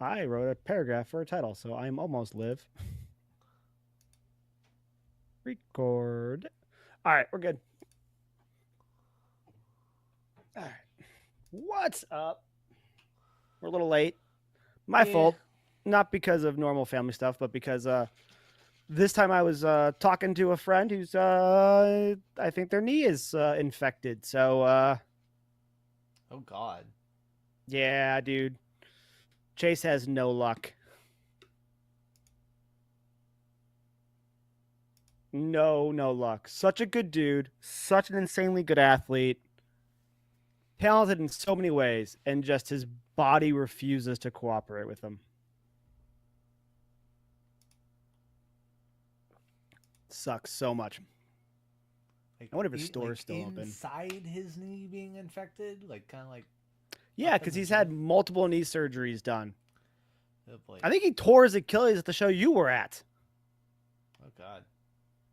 I wrote a paragraph for a title, so I'm almost live. Record. All right, we're good. All right. What's up? We're a little late. My Yeah. fault. Not because of normal family stuff, but because this time I was talking to a friend who's I think their knee is infected. So Oh God. yeah, dude. Chase has no luck. No luck. Such a good dude, such an insanely good athlete, talented in so many ways, and just his body refuses to cooperate with him. Sucks so much. I wonder if his store is Like still open. inside his knee being infected, like kind of like Yeah, up in because the he's had joint. multiple knee surgeries done. Oh boy. I think he tore his Achilles at the show you were at. Oh God.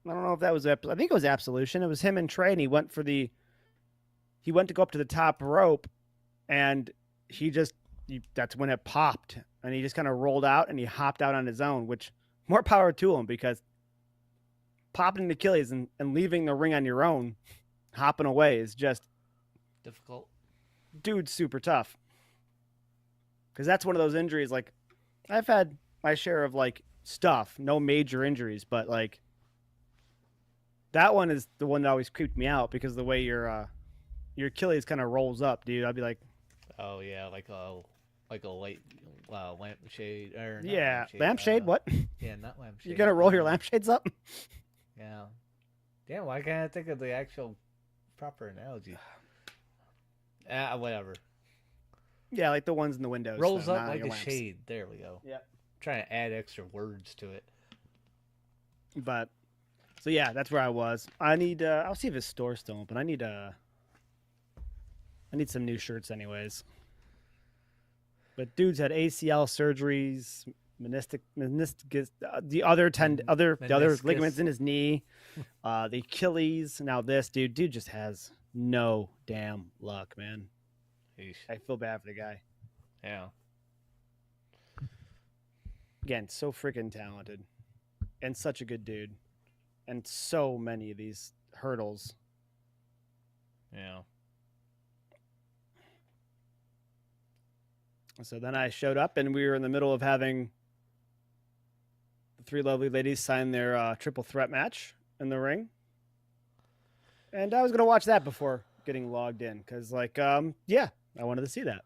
I don't know if that was. I think it was Absolution. It was him and Trey, and he went for the. He went to go up to the top rope, and he just. That's when it popped, and he just kind of rolled out, and he hopped out on his own. Which more power to him because popping an Achilles and leaving the ring on your own, hopping away is just Difficult. dude super tough. Because that's one of those injuries. Like I've had my share of like stuff, no major injuries, but like that one is the one that always creeped me out because the way your Achilles kind of rolls up, dude. I'd be like, Oh yeah, like a light lampshade or not yeah, lampshade. lampshade. What? Yeah, not You lampshade. gonna roll your lampshades up? Yeah. Damn, why can't I think of the actual proper analogy? Ah, whatever. Yeah, like the ones in the windows, Rolls though, up not on like your a lamps. shade. There we go. Yeah. Trying to add extra words to it. But so yeah, that's where I was. I need. I'll see if his store's still open. I need. I need some new shirts, anyways. But dude's had ACL surgeries, meniscus, the other the other ligaments Meniscus. in his knee, the Achilles. Now this dude just has no damn luck, man. Eesh. I feel bad for the guy. Yeah. Again, so freaking talented and such a good dude, and so many of these hurdles. Yeah. So then I showed up, and we were in the middle of having the three lovely ladies sign their triple threat match in the ring, and I was gonna watch that before getting logged in because, like, yeah, I wanted to see that.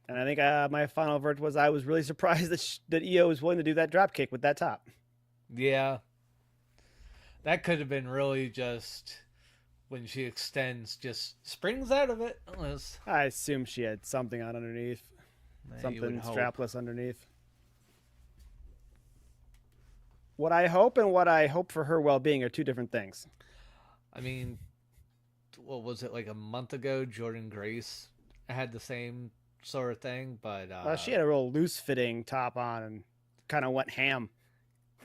And I think my final verdict was I was really surprised that EO was willing to do that drop kick with that top. Yeah. That could have been really just when she extends, just springs out of it. Unless, I assume she had something on underneath, you would something hope. strapless underneath. What I hope and what I hope for her well-being are two different things. I mean, what was it, like a month ago? Jordan Grace had the same sort of thing, but She had a real loose-fitting top on and kind of went ham.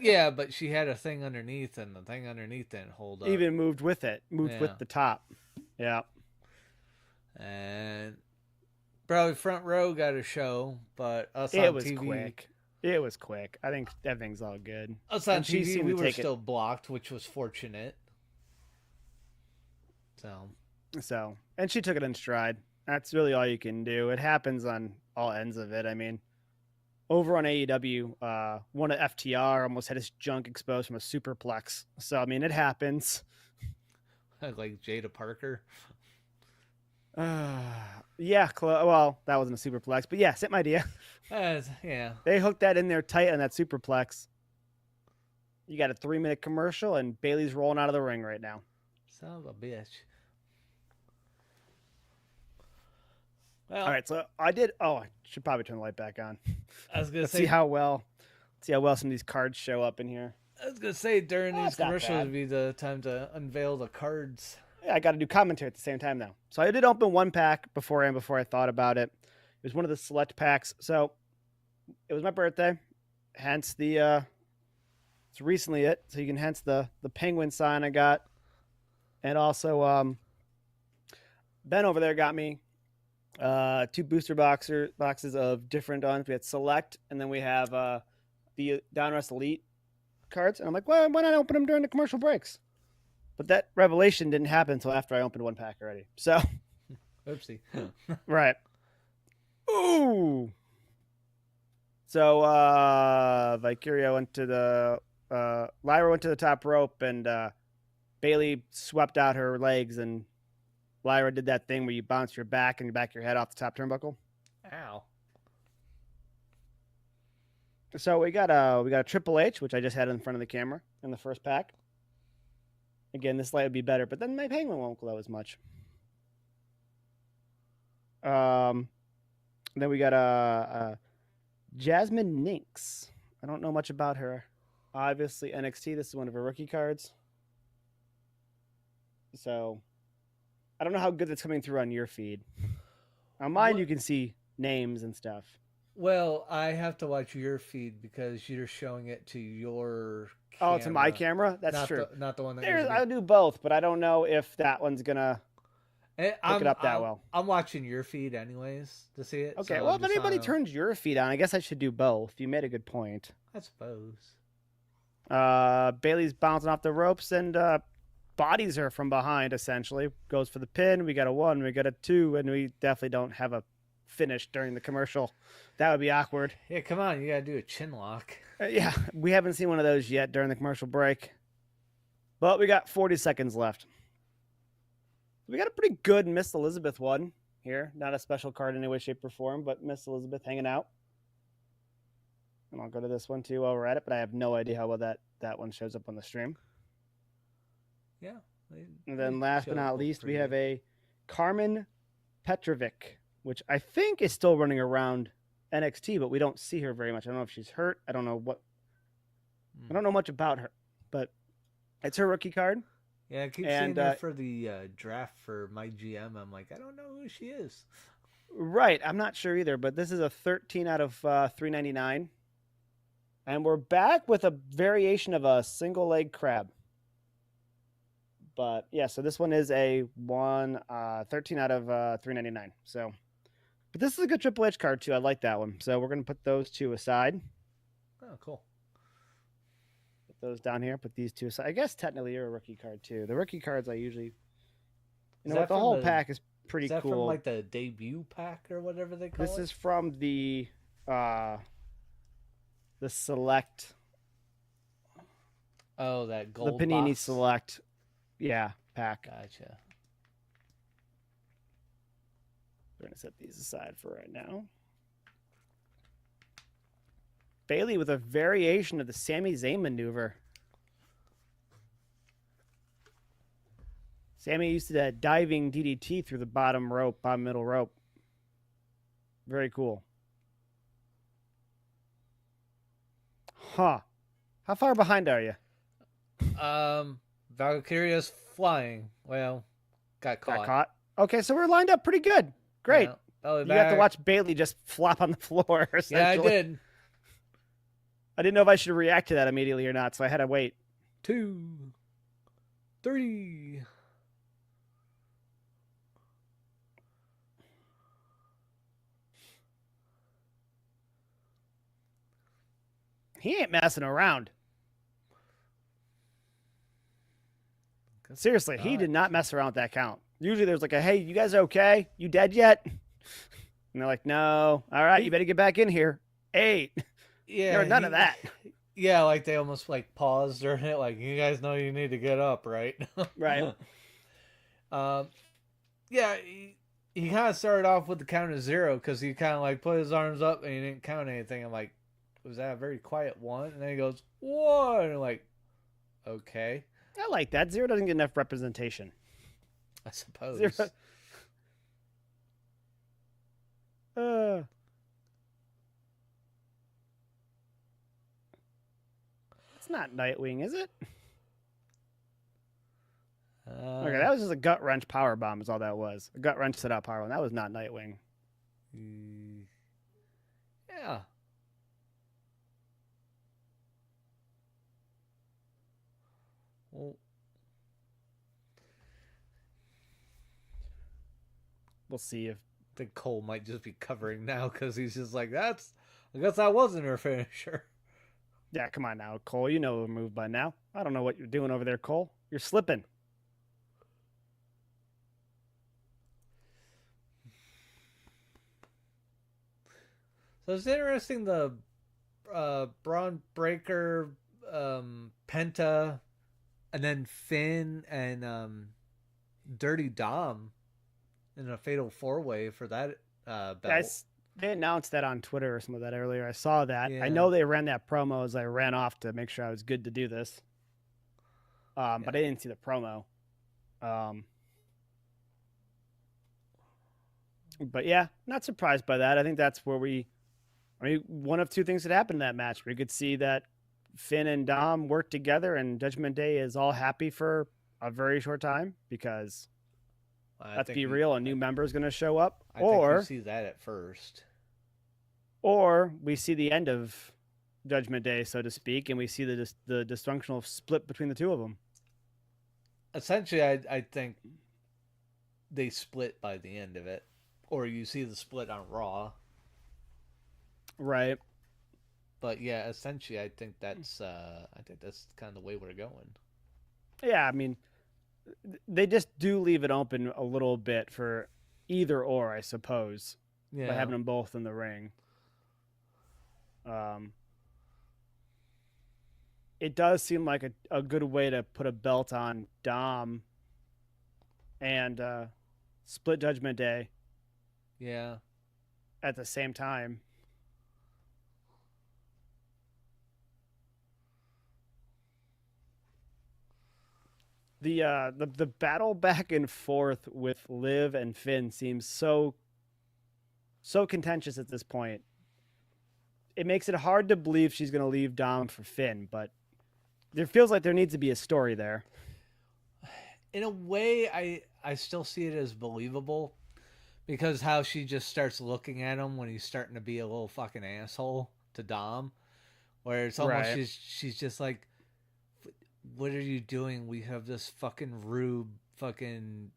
yeah, but she had a thing underneath, and the thing underneath didn't hold up. Even moved with it, moved Yeah, with the top. Yeah, and probably front row got a show, but it was quick. It was quick. I think everything's all good. us on And she TV, seemed we to were take it. still blocked, which was fortunate. So So, and she took it in stride. That's really all you can do. It happens on all ends of it. I mean, over on AEW, one of FTR almost had his junk exposed from a superplex. So, I mean, it happens. like Jada Parker. Yeah, well, that wasn't a superplex, but yeah, same idea. Yeah. They hooked that in there tight on that superplex. You got a 3-minute commercial, and Bailey's rolling out of the ring right now. Son of a bitch. All Well, right, so I did. Oh, I should probably turn the light back on. I was gonna Let's say, see how well some of these cards show up in here. during these That's not commercials bad. would be the time to unveil the cards. Yeah, I got to do commentary at the same time now. So I did open one pack beforehand before I thought about it. It was one of the select packs. So it was my birthday, hence the it's recently it. So you can hence the penguin sign I got, and also Ben over there got me Two boxes of different ones. We had Select, and then we have the Donruss Elite cards. And I'm like, why not open them during the commercial breaks? But that revelation didn't happen until after I opened one pack already. So, Oopsie. right. Ooh. So Vicario went to the Lyra went to the top rope, and Bailey swept out her legs, and Lyra did that thing where you bounce your back and you back your head off the top turnbuckle. Ow. So we got a Triple H, which I just had in front of the camera in the first pack. Again, this light would be better, but then my penguin won't glow as much. Then we got a Jasmine Ninx. I don't know much about her. Obviously, NXT. This is one of her rookie cards. So I don't know how good that's coming through on your feed. On mine, you can see names and stuff. Well, I have to watch your feed because you're showing it to your camera. Oh, to my camera? That's not true. Not the one that I'll do both, but I don't know if that one's going to pick it up that well. I'm watching your feed anyways to see it. Okay, so well, if anybody turns your feed on, I guess I should do both. You made a good point. I suppose. Bailey's bouncing off the ropes and bodies her from behind, essentially. Goes for the pin. We got a 1, we got a 2, and we definitely don't have a finish during the commercial. That would be awkward. Yeah, come on. You got to do a chin lock. Yeah, we haven't seen one of those yet during the commercial break. But we got 40 seconds left. We got a pretty good Miss Elizabeth one here. Not a special card in any way, shape, or form, but Miss Elizabeth hanging out. And I'll go to this one too while we're at it, but I have no idea how well that one shows up on the stream. Yeah. And then last but not least, we have a Carmen Petrovic, which I think is still running around NXT, but we don't see her very much. I don't know if she's hurt. I don't know much about her, but it's her rookie card. Yeah, I keep seeing her for the draft for my GM. I'm like, I don't know who she is. Right, I'm not sure either, but this is a 13 out of 399. And we're back with a variation of a single leg crab. But yeah, so this one is a 13 out of 399. So, but this is a good Triple H card too. I like that one. So we're going to put those two aside. Oh, cool. Put those down here. Put these two aside. I guess technically you're a rookie card too. The rookie cards I usually, the whole pack is pretty cool. Is that from like the debut pack or whatever they call it? This is from the select. Oh, that gold. The Panini box? Select. Yeah, pack. Gotcha. We're going to set these aside for right now. Bailey with a variation of the Sami Zayn maneuver. Sami used to do that diving DDT through the bottom middle rope. Very cool. Huh. How far behind are you? Valkyria's flying. Well, got caught. Okay, so we're lined up pretty good. Great. Yeah, you got to watch Bailey just flop on the floor. Yeah, I did. I didn't know if I should react to that immediately or not, so I had to wait. 2, 3. He ain't messing around. Seriously, he did not mess around with that count. Usually there's like a, hey, you guys okay? You dead yet? And they're like, no. All right, you better get back in here. 8. Yeah. There was none of that. Yeah, like they almost like paused during it. Like, you guys know you need to get up, right? Right. Yeah, he kind of started off with the count of 0 because he kind of like put his arms up and he didn't count anything. I'm like, was that a very quiet 1? And then he goes, 1. And I'm like, okay. I like that. 0 doesn't get enough representation. I suppose. 0. It's not Nightwing, is it? Okay, that was just a gut wrench power bomb. Is all that was. A gut wrench set out power bomb. That was not Nightwing. Yeah. Well, we'll see if think Cole might just be covering now because he's just like, I guess that wasn't her finisher. Yeah, come on now, Cole. You know the move by now. I don't know what you're doing over there, Cole. You're slipping. So it's interesting the Braun Breaker, Penta, and then Finn and Dirty Dom in a fatal 4-way for that belt. They announced that on Twitter or some of that earlier. I saw that. Yeah. I know they ran that promo as I ran off to make sure I was good to do this. Yeah. But I didn't see the promo. But yeah, not surprised by that. I think that's where one of two things that happened in that match. We could see that Finn and Dom work together and Judgment Day is all happy for a very short time because let's be real, a new member is going to show up. I think you see that at first. Or we see the end of Judgment Day, so to speak, and we see the dysfunctional split between the two of them. Essentially, I think they split by the end of it. Or you see the split on Raw. Right. But yeah, essentially, I think that's kind of the way we're going. Yeah, I mean, they just do leave it open a little bit for either or, I suppose, by having them both in the ring. It does seem like a good way to put a belt on Dom and split Judgment Day. Yeah. At the same time. The battle back and forth with Liv and Finn seems so contentious at this point. It makes it hard to believe she's going to leave Dom for Finn, but there feels like there needs to be a story there. In a way, I still see it as believable because how she just starts looking at him when he's starting to be a little fucking asshole to Dom, where it's almost she's just like, what are you doing? We have this fucking rube fucking,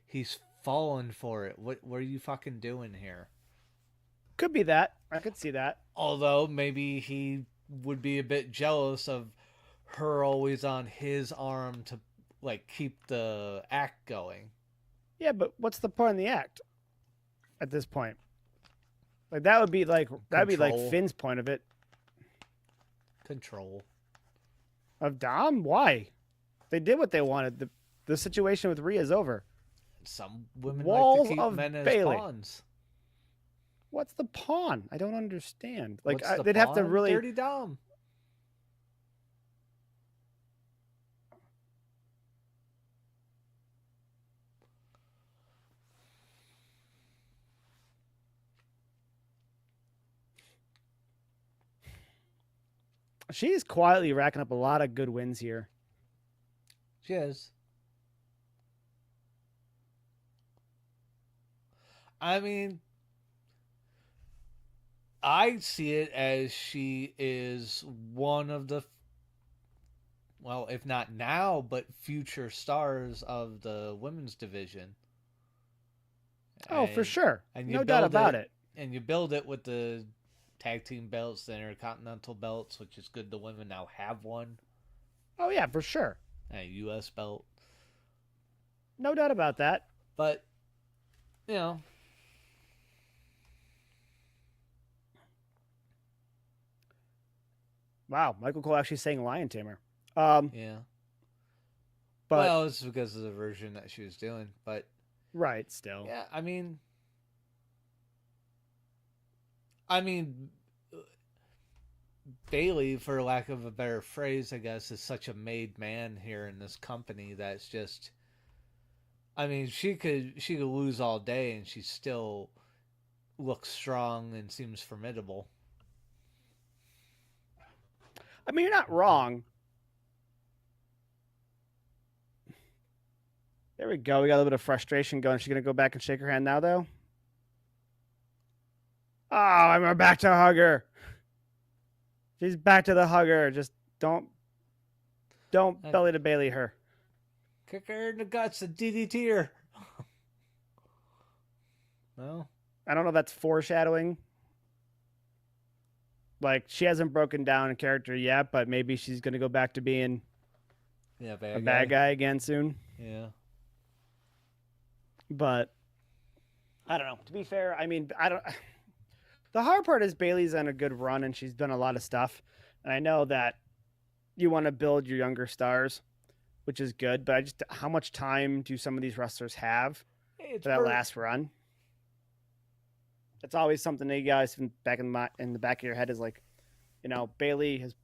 he's fallen for it. What are you fucking doing here? Could be that. I could see that. Although maybe he would be a bit jealous of her always on his arm to like keep the act going. Yeah, but what's the point of the act at this point? Like that'd be like Finn's point of it. Control. Of Dom? Why? They did what they wanted. The situation with Rhea's over. Some women Walls like to keep of men as Bayley. pawns. What's the pawn? I don't understand. Like What's the they'd pawn? have to really Dirty Dom. She's quietly racking up a lot of good wins here. She is. I mean, I see it as she is one of the, well, if not now, but future stars of the women's division. Oh, for sure. And no doubt about it. And you build it with the tag team belts, the intercontinental belts, which is good the women now have one. Oh, yeah, for sure. And a U.S. belt. No doubt about that. But, Wow, Michael Cole actually saying Lion Tamer. Yeah. But, well, it's because of the version that she was doing, but... Right, still. Yeah, I mean, Bayley, for lack of a better phrase, I guess, is such a made man here in this company that's just... I mean, she could lose all day and she still looks strong and seems formidable. I mean, you're not wrong. There we go. We got a little bit of frustration going. She's going to go back and shake her hand now, though. Oh, I'm back to hug her. She's back to the hugger. Just don't belly to Bayley her. Kick her in the guts and DDT her. No. I don't know if that's foreshadowing. Like she hasn't broken down in character yet, but maybe she's gonna go back to being Yeah, a bad bad guy. guy again soon. Yeah. But I don't know. To be fair, I mean, I don't. The hard part is Bailey's on a good run and she's done a lot of stuff, and I know that you want to build your younger stars, which is good. But I just how much time do some of these wrestlers have Hey, it's for that Bert. last run? It's always something that you guys back in the back of your head is like, Bailey has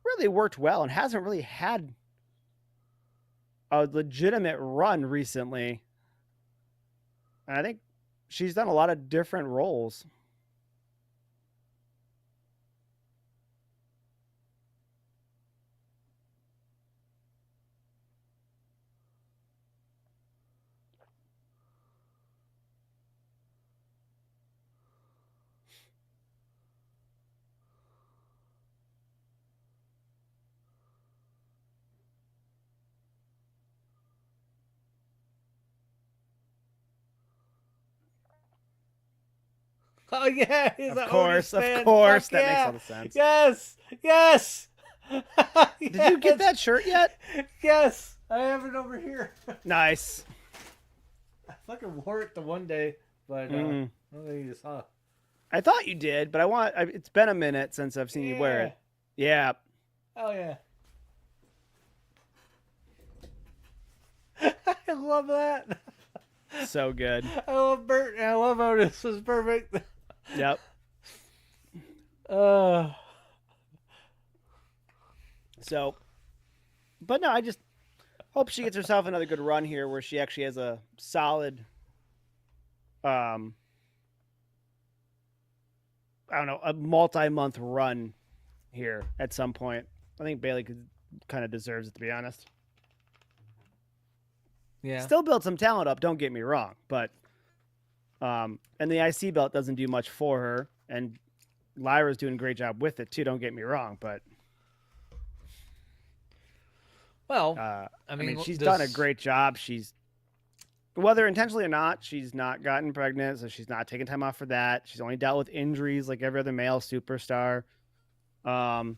really worked well and hasn't really had a legitimate run recently. And I think she's done a lot of different roles. Oh yeah, he's Of an Otis course, of fan. course, Fuck that makes yeah. all the sense. Yes. Yes. Did you get that shirt yet? Yes. I have it over here. Nice. I fucking wore it the one day, but I don't think you saw. I thought you did, but it's been a minute since I've seen you wear it. Yeah. Oh yeah. I love that. So good. I love Bert and I love Otis. It's perfect. Yep. Uh, So, but no, I just hope she gets herself another good run here where she actually has a solid, I don't know, a multi-month run here at some point. I think Bailey kind of deserves it, to be honest. yeah. Still build some talent up, don't get me wrong, but and the IC belt doesn't do much for her, and Lyra's doing a great job with it too. Don't get me wrong, but Well, I mean, she's done a this- great job. She's whether intentionally or not, she's not gotten pregnant, so she's not taking time off for that. She's only dealt with injuries like every other male superstar. But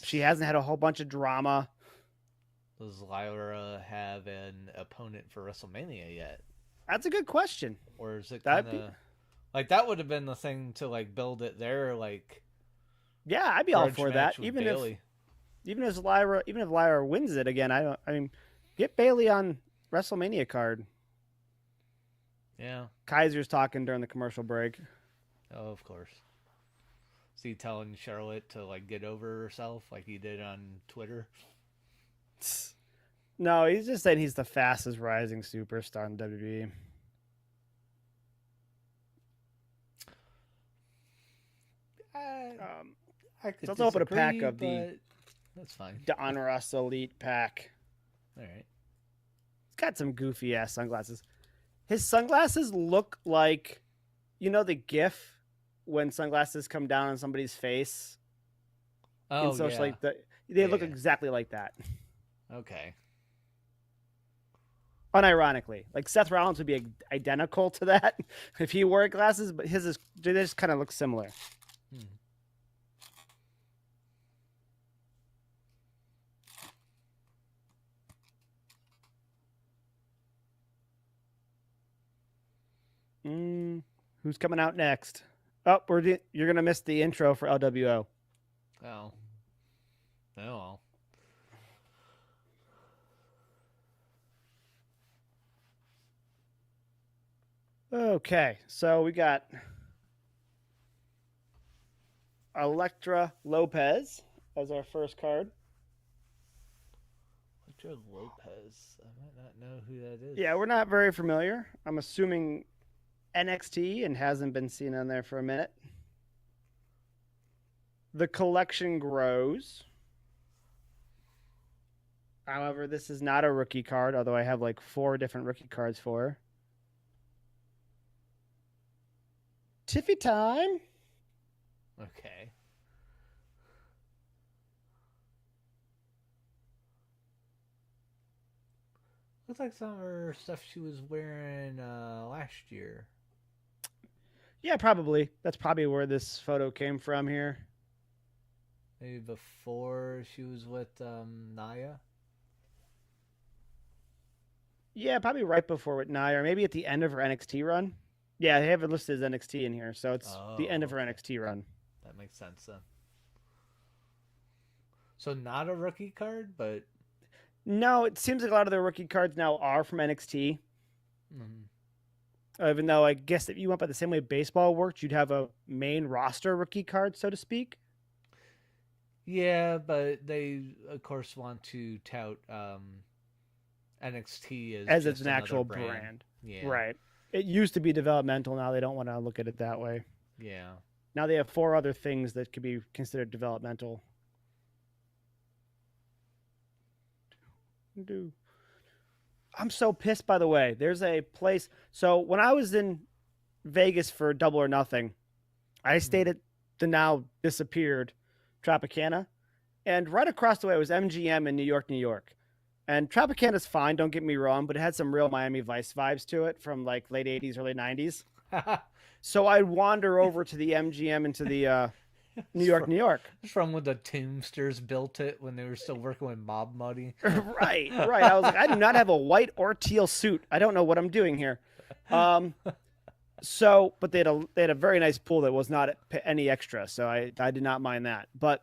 she hasn't had a whole bunch of drama. Does Lyra have an opponent for WrestleMania yet? That's a good question. Or is it That'd kind of like that would have been the thing to like build it there, like Yeah, I'd be all grudge for match that. with Even Bayley. if Lyra wins it again, I mean, get Bailey on WrestleMania card. Yeah. Kaiser's talking during the commercial break. Oh, of course. Is he telling Charlotte to like get over herself like he did on Twitter? No, he's just saying he's the fastest rising superstar in WWE. I could let's open a pack disagree, of the but that's fine. Don Russ Elite pack. All right. He's got some goofy ass sunglasses. His sunglasses look like, the GIF when sunglasses come down on somebody's face. Oh, And so yeah. it's they look Yeah. exactly like that. Okay. Unironically, like Seth Rollins would be identical to that if he wore glasses, but they just kind of look similar. Who's coming out next? Oh, you're gonna miss the intro for LWO. Oh. No. Okay, so we got Elektra Lopez as our first card. Joe Lopez. I might not know who that is. Yeah, we're not very familiar. I'm assuming NXT and hasn't been seen on there for a minute. The collection grows. However, this is not a rookie card, although I have like 4 different rookie cards for her. Tiffy time. Okay. Looks like some of her stuff she was wearing last year. Yeah, probably. That's probably where this photo came from here. Maybe before she was with Naya. Yeah, probably right before with Nia, or maybe at the end of her NXT run. Yeah, they have it listed as NXT in here, so it's the Oh, end of her okay. NXT run. That makes sense then. So not a rookie card, but No, it seems like a lot of the rookie cards now are from NXT. mm, Even though I guess if you went by the same way baseball worked, you'd have a main roster rookie card, so to speak. yeah, but they of course want to tout NXT as As it's just an another actual brand. brand. Yeah, Right. It used to be developmental. Now they don't want to look at it that way. yeah. Now they have 4 other things that could be considered developmental. I'm so pissed, by the way. There's a place. So when I was in Vegas for Double or Nothing, I stayed at the now disappeared Tropicana. And right across the way was MGM in New York, New York. And Tropicana's fine, don't get me wrong, but it had some real Miami Vice vibes to it from like late 80s, early 90s. So I'd wander over to the MGM and to the New York, New York. It's from when the Tombsters built it when they were still working with Mob Money. Right, right. I was like, I do not have a white or teal suit. I don't know what I'm doing here. So, but they had a very nice pool that was not any extra, so I did not mind that. But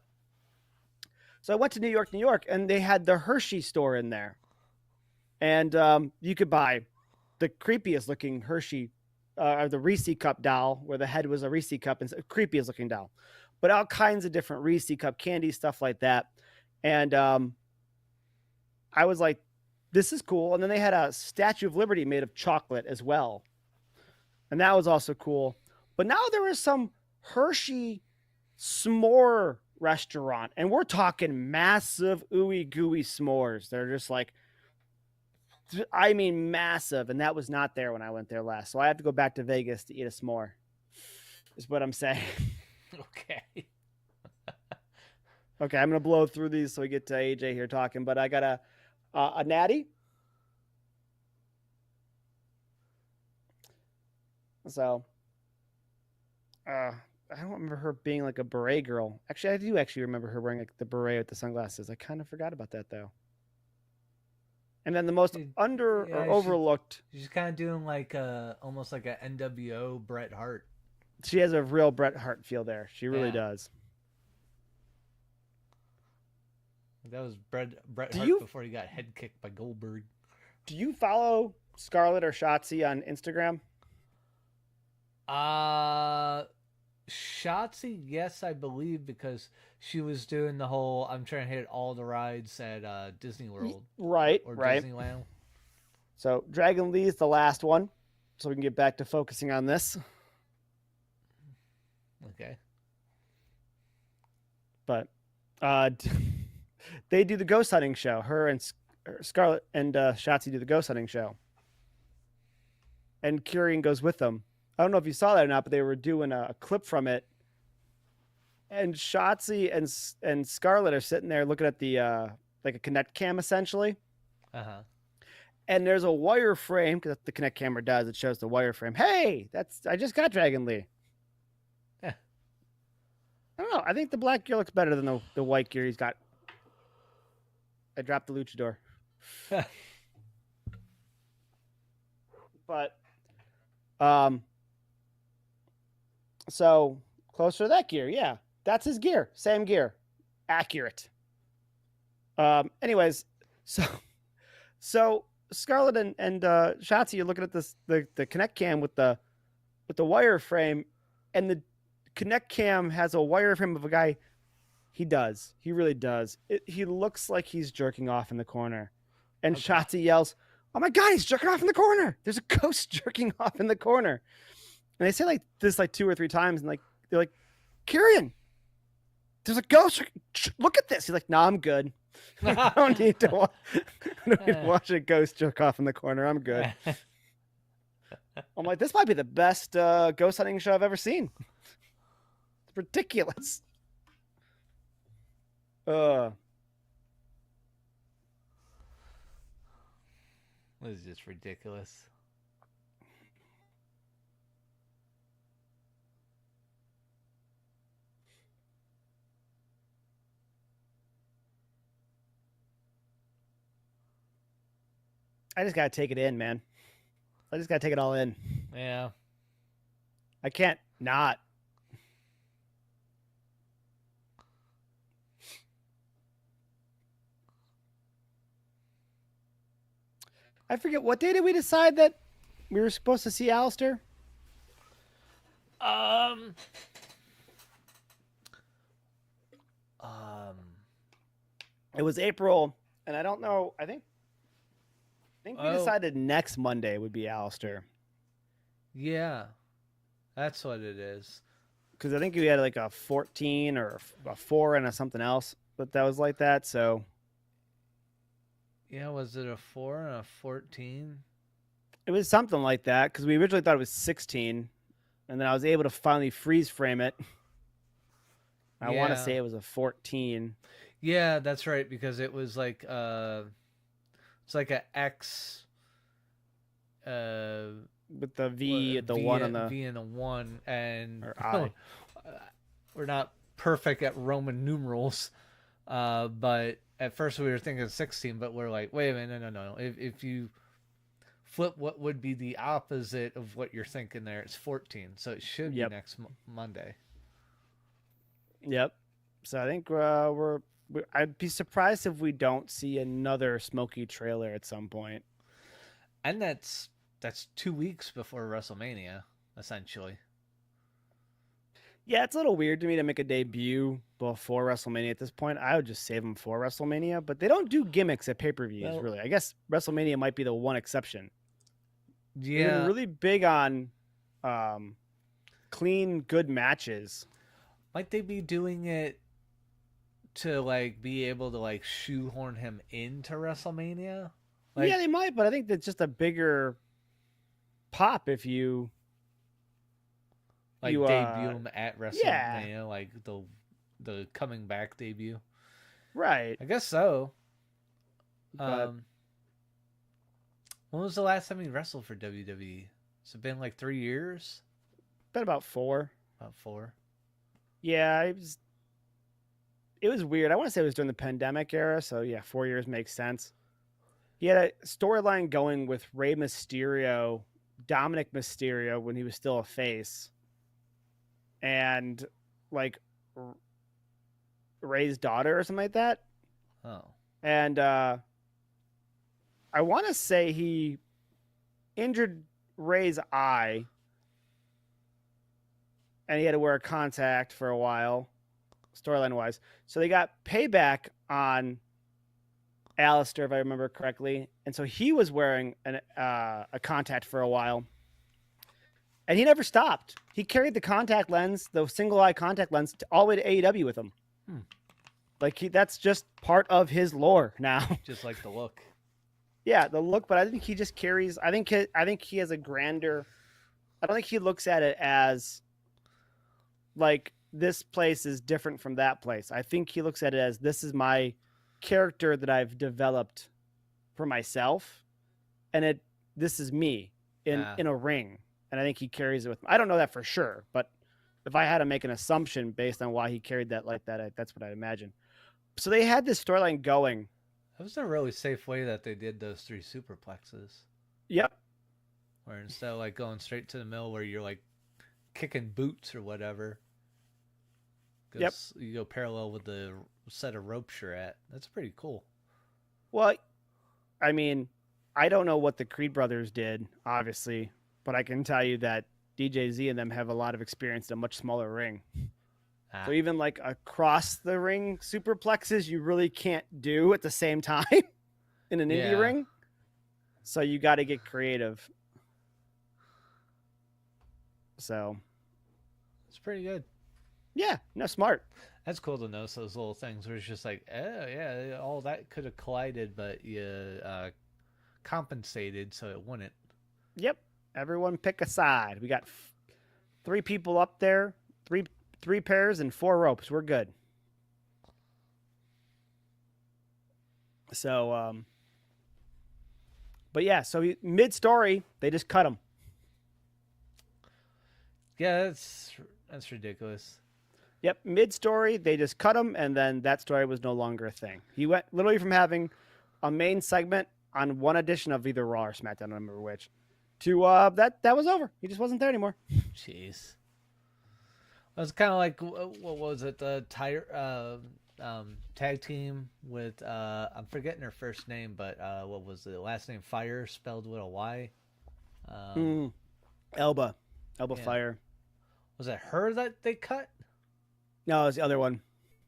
so I went to New York, New York, and they had the Hershey store in there, and you could buy the creepiest looking Hershey, the Reese cup doll, where the head was a Reese cup, and creepiest looking doll, but all kinds of different Reese cup candy stuff like that, and I was like, this is cool. And then they had a Statue of Liberty made of chocolate as well, and that was also cool. But now there is some Hershey s'more restaurant, and we're talking massive ooey gooey s'mores. They're just like, I mean, massive, and that was not there when I went there last. So I have to go back to Vegas to eat a s'more. Is what I'm saying. Okay. Okay, I'm gonna blow through these so we get to AJ here talking. But I got a natty. So, I don't remember her being like a beret girl. Actually, I do actually remember her wearing like the beret with the sunglasses. I kind of forgot about that though. And then the most under or overlooked. She's kind of doing like almost like a NWO Bret Hart. She has a real Bret Hart feel there. She really does. That was Bret Hart before he got head kicked by Goldberg. Do you follow Scarlett or Shotzi on Instagram? Shotzi, yes, I believe, because she was doing the whole I'm trying to hit all the rides at Disney World. Right, or right. Disneyland. So Dragon Lee is the last one, so we can get back to focusing on this. Okay. But they do the ghost hunting show. Her and Scarlett and Shotzi do the ghost hunting show. And Kyrian goes with them. I don't know if you saw that or not, but they were doing a clip from it. And Shotzi and Scarlett are sitting there looking at the like a Kinect cam essentially. Uh-huh. And there's a wireframe, because the Kinect camera does. It shows the wireframe. Hey, I just got Dragon Lee. Yeah. I don't know. I think the black gear looks better than the white gear he's got. I dropped the luchador. But, so closer to that gear. Yeah, that's his gear. Same gear. Accurate. Anyways, so Scarlett and Shotzi, you're looking at this the Kinect cam with the wireframe, and the Kinect cam has a wireframe of a guy. He really does. He looks like he's jerking off in the corner, and okay. Shotzi yells, "Oh my God, he's jerking off in the corner! There's a ghost jerking off in the corner!" And they say like this like 2 or 3 times, and like they're like, "Kyrian, there's a ghost! Look at this!" He's like, "No, I'm good. I don't need to watch a ghost jerk off in the corner. I'm good." I'm like, this might be the best ghost hunting show I've ever seen. It's ridiculous. This is just ridiculous. I just gotta take it in, man. I just gotta take it all in. Yeah. I can't not. I forget what day did we decide that we were supposed to see Alistair? Um. Um. It was April, and I don't know. I think we Oh, decided next Monday would be Alistair. yeah. That's what it is. Because I think we had like a 14 or a 4 and a something else, but that was like that. So Yeah, was it a 4 and a 14? it was something like that because we originally thought it was 16, and then I was able to finally freeze frame it. I want to Yeah. say it was a 14. Yeah, that's right, because it was like it's like a X uh With the V at the one on the V and a 1, and or I. we're not perfect at Roman numerals. But at first we were thinking 16, but we're like, wait a minute, no. If you flip what would be the opposite of what you're thinking there, it's 14. So it should be Yep. next Monday. Yep. So I think I'd be surprised if we don't see another Smokey trailer at some point. And that's 2 weeks before WrestleMania, essentially. Yeah, it's a little weird to me to make a debut before WrestleMania at this point. I would just save them for WrestleMania, but they don't do gimmicks at pay-per-views, Well, really. I guess WrestleMania might be the one exception. They've been yeah, really big on clean, good matches. might they be doing it to like be able to like shoehorn him into WrestleMania? Like, Yeah, they might, but I think that's just a bigger pop if you like you debut him at yeah, WrestleMania, like the coming back debut. right. I guess so. But When was the last time he wrestled for WWE? Has it been like 3 years? been about 4. About 4. Yeah, it was weird. I want to say it was during the pandemic era, so yeah, 4 years makes sense. He had a storyline going with Rey Mysterio, Dominic Mysterio when he was still a face, and like Ray's daughter or something like that. Oh, And I want to say he injured Ray's eye, and he had to wear a contact for a while, storyline wise. So they got payback on Alistair, if I remember correctly, and so he was wearing a contact for a while, and he never stopped. He carried the contact lens, the single eye contact lens, all the way to AEW with him. Like that's just part of his lore now. just like the look. Yeah, the look, but I think he just carries. I think he has a grander. I don't think he looks at it as like this place is different from that place. I think he looks at it as this is my character that I've developed for myself, and this is me in a ring, and I think he carries it with. I don't know that for sure, but if I had to make an assumption based on why he carried that like that, that's what I'd imagine. So they had this storyline going. That was a really safe way that they did those 3 superplexes. Yep. Where instead of like going straight to the middle where you're like kicking boots or whatever. Yep. You go parallel with the set of ropes you're at. That's pretty cool. Well, I mean, I don't know what the Creed brothers did, obviously, but I can tell you that DJZ and them have a lot of experience in a much smaller ring. So even like across the ring superplexes, you really can't do at the same time in an indie ring. So you got to get creative. So it's pretty good. Yeah, no, smart. That's cool to know those little things where it's just like, oh yeah, all that could have collided, but you compensated so it wouldn't. Yep. Everyone pick a side. We got 3 people up there, three pairs and 4 ropes. We're good. So, But yeah, so mid-story, they just cut him. Yeah, that's ridiculous. Yep, mid-story, they just cut him, and then that story was no longer a thing. He went literally from having a main segment on one edition of either Raw or SmackDown, I don't remember which, to that was over. He just wasn't there anymore. Jeez. It was kind of like, what was it, the tag team with, I'm forgetting her first name, but what was the last name? Fire, spelled with a Y. Elba yeah. Fire. Was it her that they cut? No, it was the other one.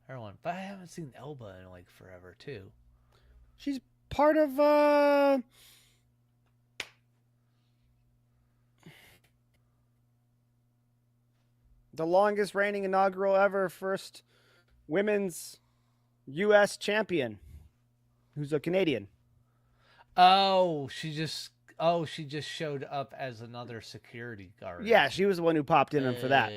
Her one. But I haven't seen Elba in like forever, too. She's part of the longest reigning inaugural ever first women's U.S. champion, who's a Canadian. She just showed up as another security guard. Yeah, she was the one who popped in for that.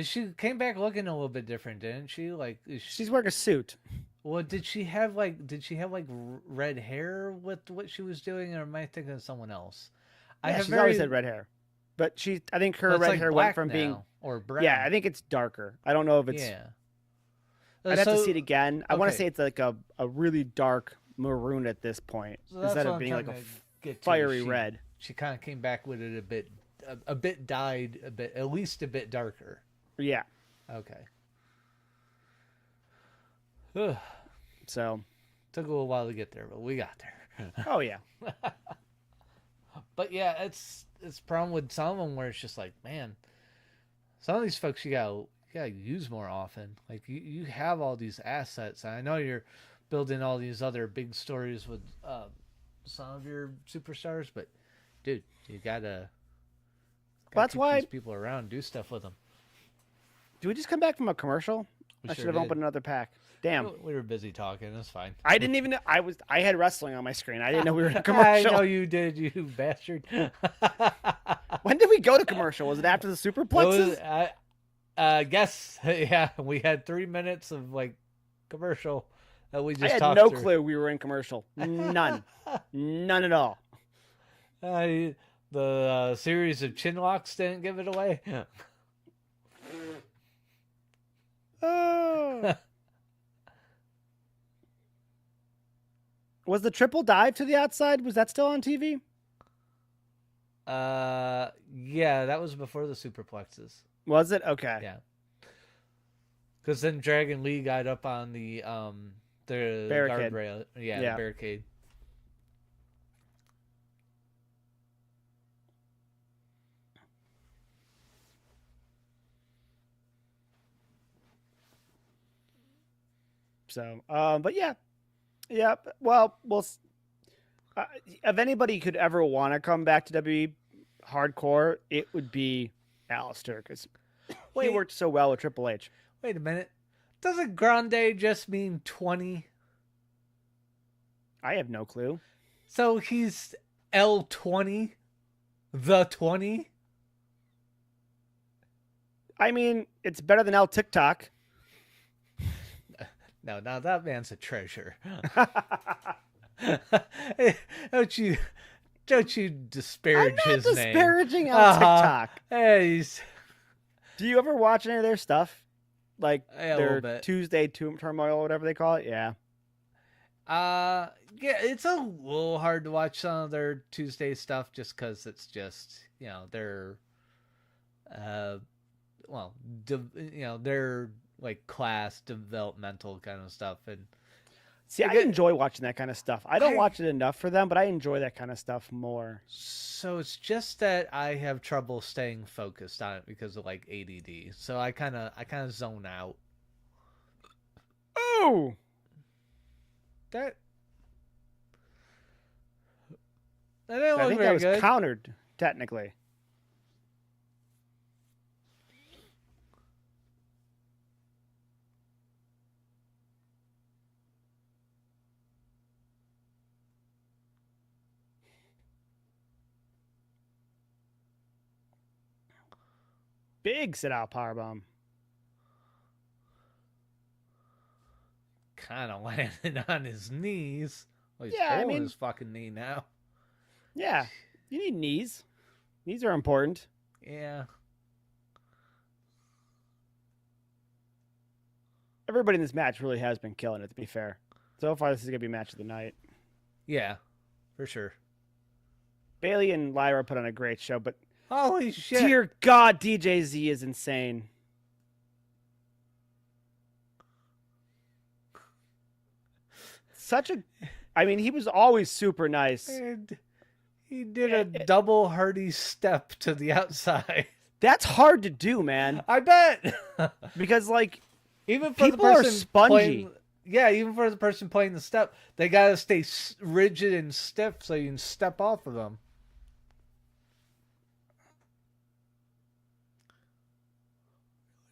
She came back looking a little bit different, didn't she? Like she's wearing a suit. Well, did she have like red hair with what she was doing, or am I thinking of someone else? Yeah, she's always had red hair, but I think her red hair went from being or brown. Yeah, I think it's darker. I don't know if it's. Yeah. I'd have to see it again. I want to okay. say it's like a really dark maroon at this point, So instead of being like a fiery red. She kind of came back with it a bit dyed, at least a bit darker. Yeah. Okay. So took a little while to get there, but we got there. Oh yeah. But yeah, it's a problem with some of them where it's just like, man, some of these folks you gotta use more often. Like you have all these assets. And I know you're building all these other big stories with some of your superstars, but dude, you gotta that's keep why these people around, do stuff with them. Do we just come back from a commercial? I should have opened another pack. Damn. We were busy talking. That's fine. I didn't even know I had wrestling on my screen. I didn't know we were in a commercial. I know you did, you bastard. When did we go to commercial? Was it after the superplexes? I guess, yeah. We had 3 minutes of like commercial that we just I had talked no through. clue we were in commercial. None. None at all. The series of chin locks didn't give it away. Oh. Was the triple dive to the outside? Was that still on TV? Yeah, that was before the superplexes. Was it? Okay. Yeah. Because then Dragon Lee got up on the barricade. guardrail. Yeah, Yeah. the barricade. So, but yeah. Well, if anybody could ever want to come back to WWE hardcore, it would be Alistair, because he worked so well with Triple H. Wait a minute. Doesn't Grande just mean 20? I have no clue. So he's L20? The 20? I mean, it's better than El TikTok. No, now that man's a treasure. Don't you disparage his name? I'm not disparaging El TikTok. Hey, Do you ever watch any of their stuff? Like their Tuesday Turmoil or whatever they call it? Yeah. Yeah, it's a little hard to watch some of their Tuesday stuff just because it's just, they're, they're like class developmental kind of stuff. And see, I enjoy watching that kind of stuff. I don't watch it enough for them, but I enjoy that kind of stuff more. So it's just that I have trouble staying focused on it because of like ADD. So I kind of zone out. Oh, I think that was countered technically. Big sit-out powerbomb. Kind of landed on his knees. Well, he's Yeah, I pulling mean, his fucking knee now. yeah, you need knees. Knees are important. Yeah. Everybody in this match really has been killing it, to be fair. So far, this is going to be match of the night. Yeah, for sure. Bailey and Lyra put on a great show, but Holy shit. dear God, DJZ is insane. I mean, he was always super nice. And he did a double Hardy step to the outside. That's hard to do, man. I bet. Because, like, even for people the person are spongy. even for the person playing the step, they gotta stay rigid and stiff so you can step off of them.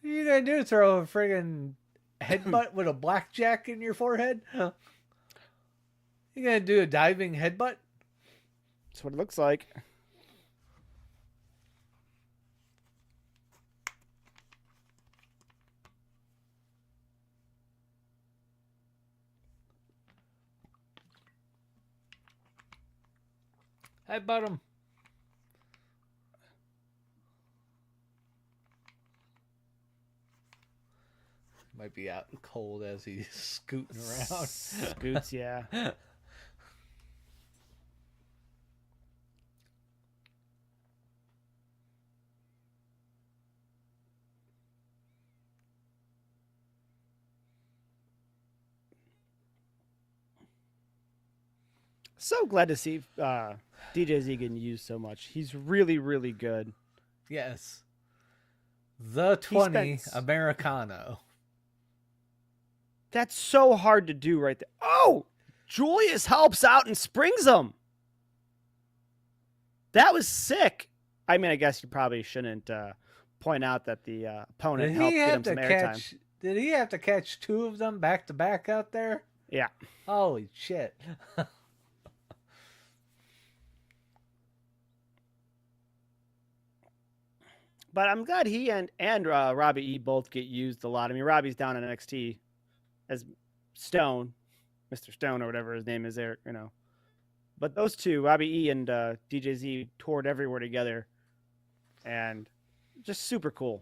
What are you gonna do? Throw a friggin' headbutt with a blackjack in your forehead? You gonna do a diving headbutt? That's what it looks like. Headbutt him. Might be out cold as he's scooting around. Scoots, yeah. So glad to see DJ Z getting used so much. He's really, really good. Yes. The 20 Americano. That's so hard to do right there. Oh, Julius helps out and springs him. That was sick. I mean, I guess you probably shouldn't point out that the opponent helped get him some airtime. Did he have to catch two of them back to back out there? Yeah. Holy shit. But I'm glad he and Robbie E both get used a lot. I mean, Robbie's down in NXT as Stone, Mr. Stone or whatever his name is there, you know. But those two, Robbie E and DJZ, toured everywhere together, and just super cool.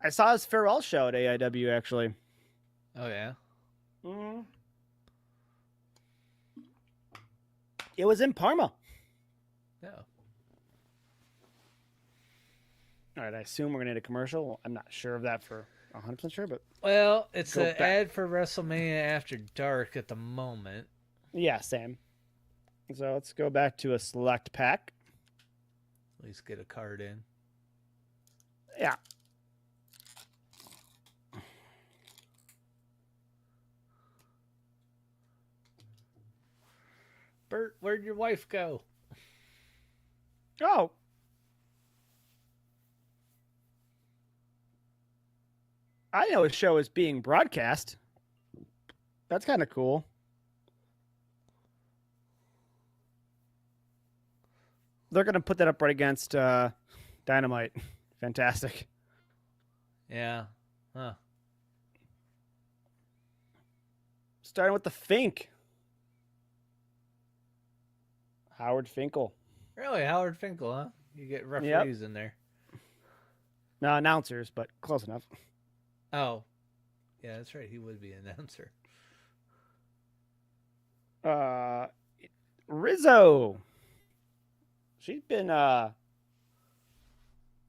I saw his farewell show at AIW actually. Oh yeah. Mm-hmm. It was in Parma. Yeah. All right, I assume we're going to need a commercial. I'm not sure of that for 100% sure, but... Well, it's an ad for WrestleMania After Dark at the moment. Yeah, same. So let's go back to a select pack. At least get a card in. Yeah. Bert, where'd your wife go? Oh. I know a show is being broadcast. That's kind of cool. They're going to put that up right against Dynamite. Fantastic. Yeah. Huh. Starting with the Fink. Howard Finkel. Really? Howard Finkel, huh? You get referees in there. No, announcers, but close enough. Oh. Yeah, that's right. He would be an announcer. Rizzo. She's been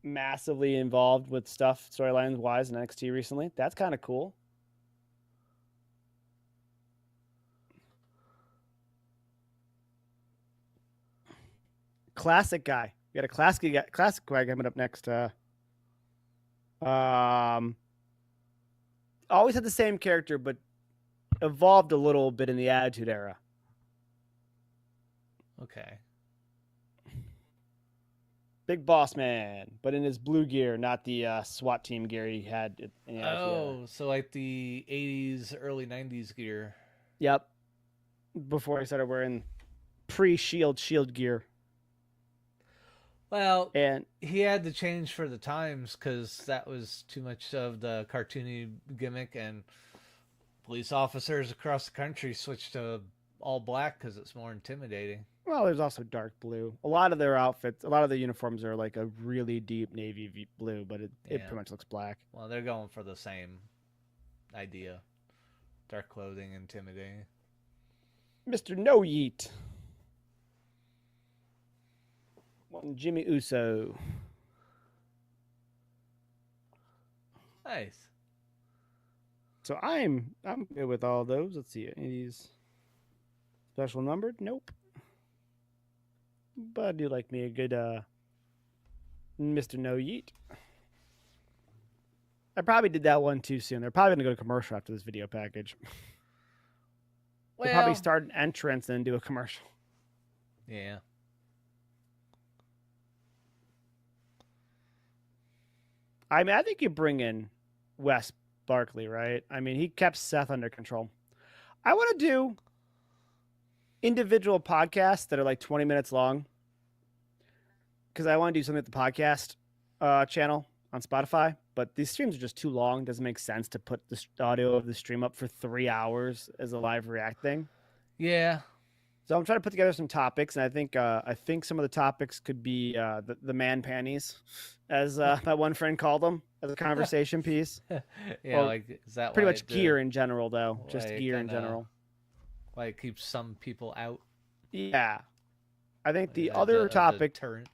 massively involved with stuff storylines wise in NXT recently. That's kind of cool. Classic guy. We got a classic guy coming up next. Always had the same character, but evolved a little bit in the Attitude Era. Okay. Big Boss Man, but in his blue gear, not the SWAT team gear he had. In the Attitude Era. So like the 80s, early 90s gear. Yep. Before he started wearing pre-shield gear. Well, And he had to change for the times because that was too much of the cartoony gimmick, and police officers across the country switched to all black because it's more intimidating. well, there's also dark blue. A lot of their outfits, a lot of the uniforms are like a really deep navy blue, but it Yeah. pretty much looks black. Well, they're going for the same idea. Dark clothing, intimidating. Mr. No Yeet. One Jimmy Uso. Nice. So I'm good with all those. Let's see. Any of these special numbered? Nope. But I do like me a good Mr. No Yeet. I probably did that one too soon. They're probably gonna go to commercial after this video package. They'll probably Well, start an entrance and then do a commercial. yeah. I mean, I think you bring in Wes Barkley, right? I mean, he kept Seth under control. I want to do individual podcasts that are like 20 minutes long because I want to do something at the podcast channel on Spotify. But these streams are just too long. It doesn't make sense to put the audio of the stream up for 3 hours as a live react thing. Yeah. So I'm trying to put together some topics, and I think some of the topics could be the man panties, as my one friend called them, as a conversation piece. Yeah, Or like, is that Pretty why much gear in general, though. Just why it gear in kinda- general. why it keeps some people out? Yeah. I think the Of other of topic, deterrent.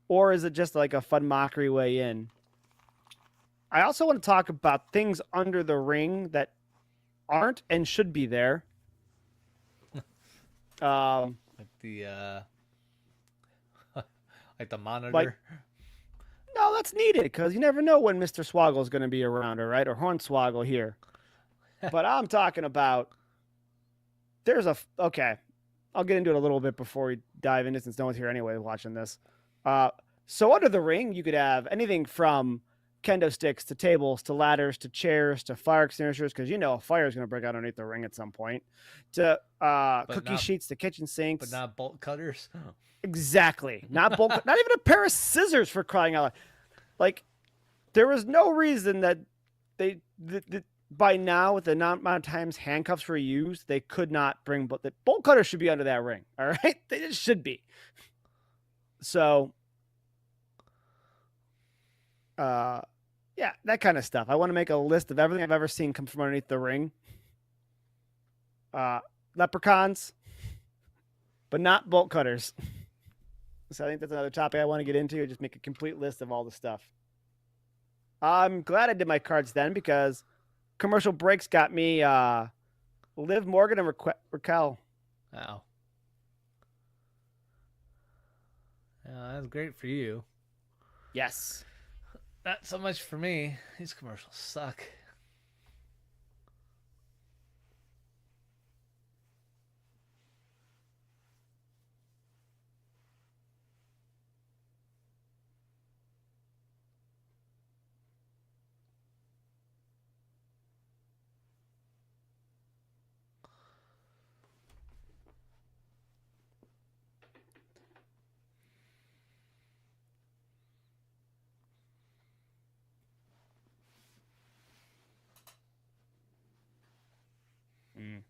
or is it just like a fun mockery way in? I also want to talk about things under the ring that aren't and should be there. Like the like the monitor. No, that's needed because you never know when Mr. Swoggle is going to be around, all right? Or Hornswoggle here. But I'm talking about okay. I'll get into it a little bit before we dive into it since no one's here anyway watching this. So under the ring, you could have anything from kendo sticks to tables to ladders to chairs to fire extinguishers because you know a fire is going to break out underneath the ring at some point. To cookie sheets to kitchen sinks, but not bolt cutters. Exactly. Not bolt. Not even a pair of scissors for crying out loud. Like there was no reason that they by now with the amount of times handcuffs were used, they could not bring the bolt cutters should be under that ring. All right, they just should be. So, yeah, that kind of stuff. I want to make a list of everything I've ever seen come from underneath the ring. Leprechauns, but not bolt cutters. So I think that's another topic I want to get into. Just make a complete list of all the stuff. I'm glad I did my cards then because commercial breaks got me Liv Morgan and Raquel. Oh. Yeah, that's great for you. Yes. Not so much for me. These commercials suck. Mm.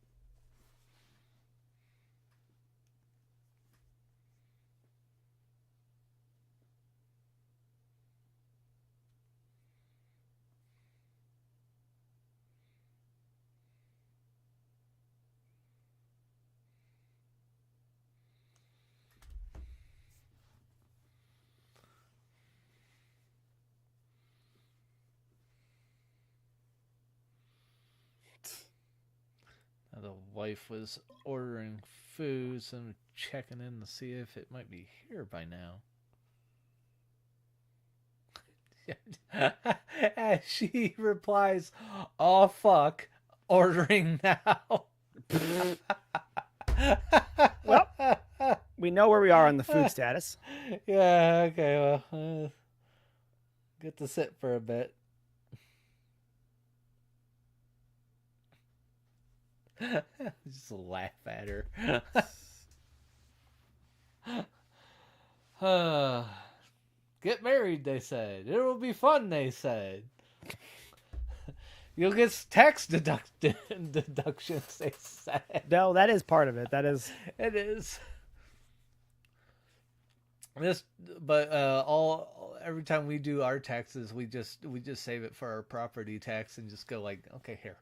The wife was ordering food, so I'm checking in to see if it might be here by now. And she replies, "Oh fuck, ordering now." Well, we know where we are on the food status. Yeah, okay, well, get to sit for a bit. Just laugh at her. Get married, they said. It will be fun, they said. You'll get deductions, they said. No, that is part of it. That is. It is. This, but every time we do our taxes, we just save it for our property tax and just go like, okay, here,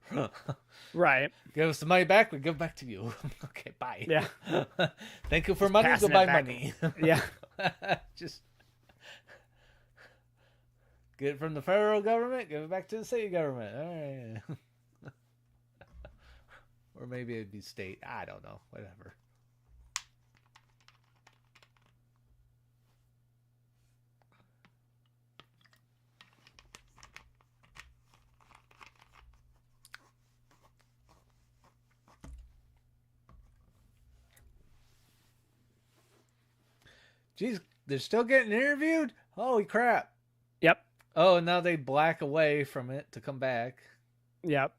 Right. give us the money back. We give it back to you. Okay, bye. Yeah. Thank you for money. passing it Goodbye, back. money. Yeah. Just get it from the federal government. Give it back to the state government. All right. Or maybe it'd be state. I don't know. Whatever. Jeez, they're still getting interviewed? Holy crap. Yep. Oh, now they black away from it to come back. Yep.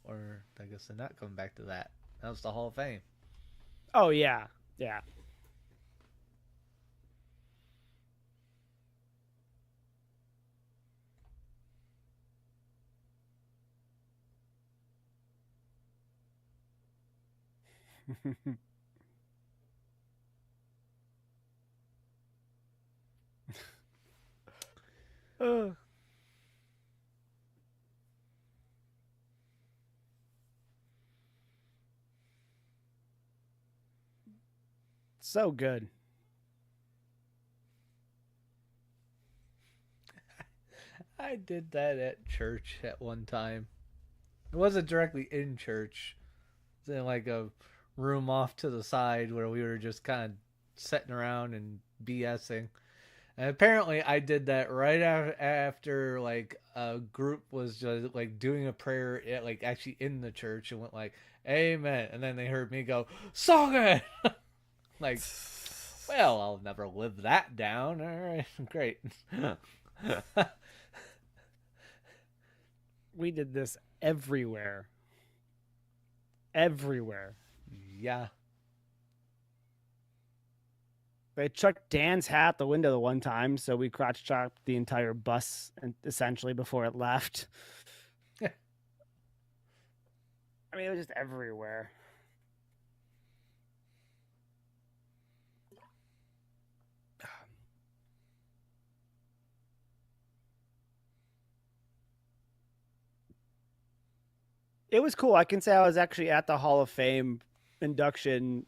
Or I guess they're not coming back to that. That was the Hall of Fame. Oh yeah. Yeah. Ugh. So good. I did that at church at one time. It wasn't directly in church. It was in like a room off to the side where we were just kind of sitting around and BSing. And apparently I did that right after like a group was just like doing a prayer like actually in the church and went like, amen. And then they heard me go, song it! Like, well, I'll never live that down. All right, great. We did this everywhere. Everywhere. Yeah. They chucked Dan's hat out the window the one time, so we crotch chopped the entire bus and essentially before it left. I mean, it was just everywhere. It was cool. I can say I was actually at the Hall of Fame induction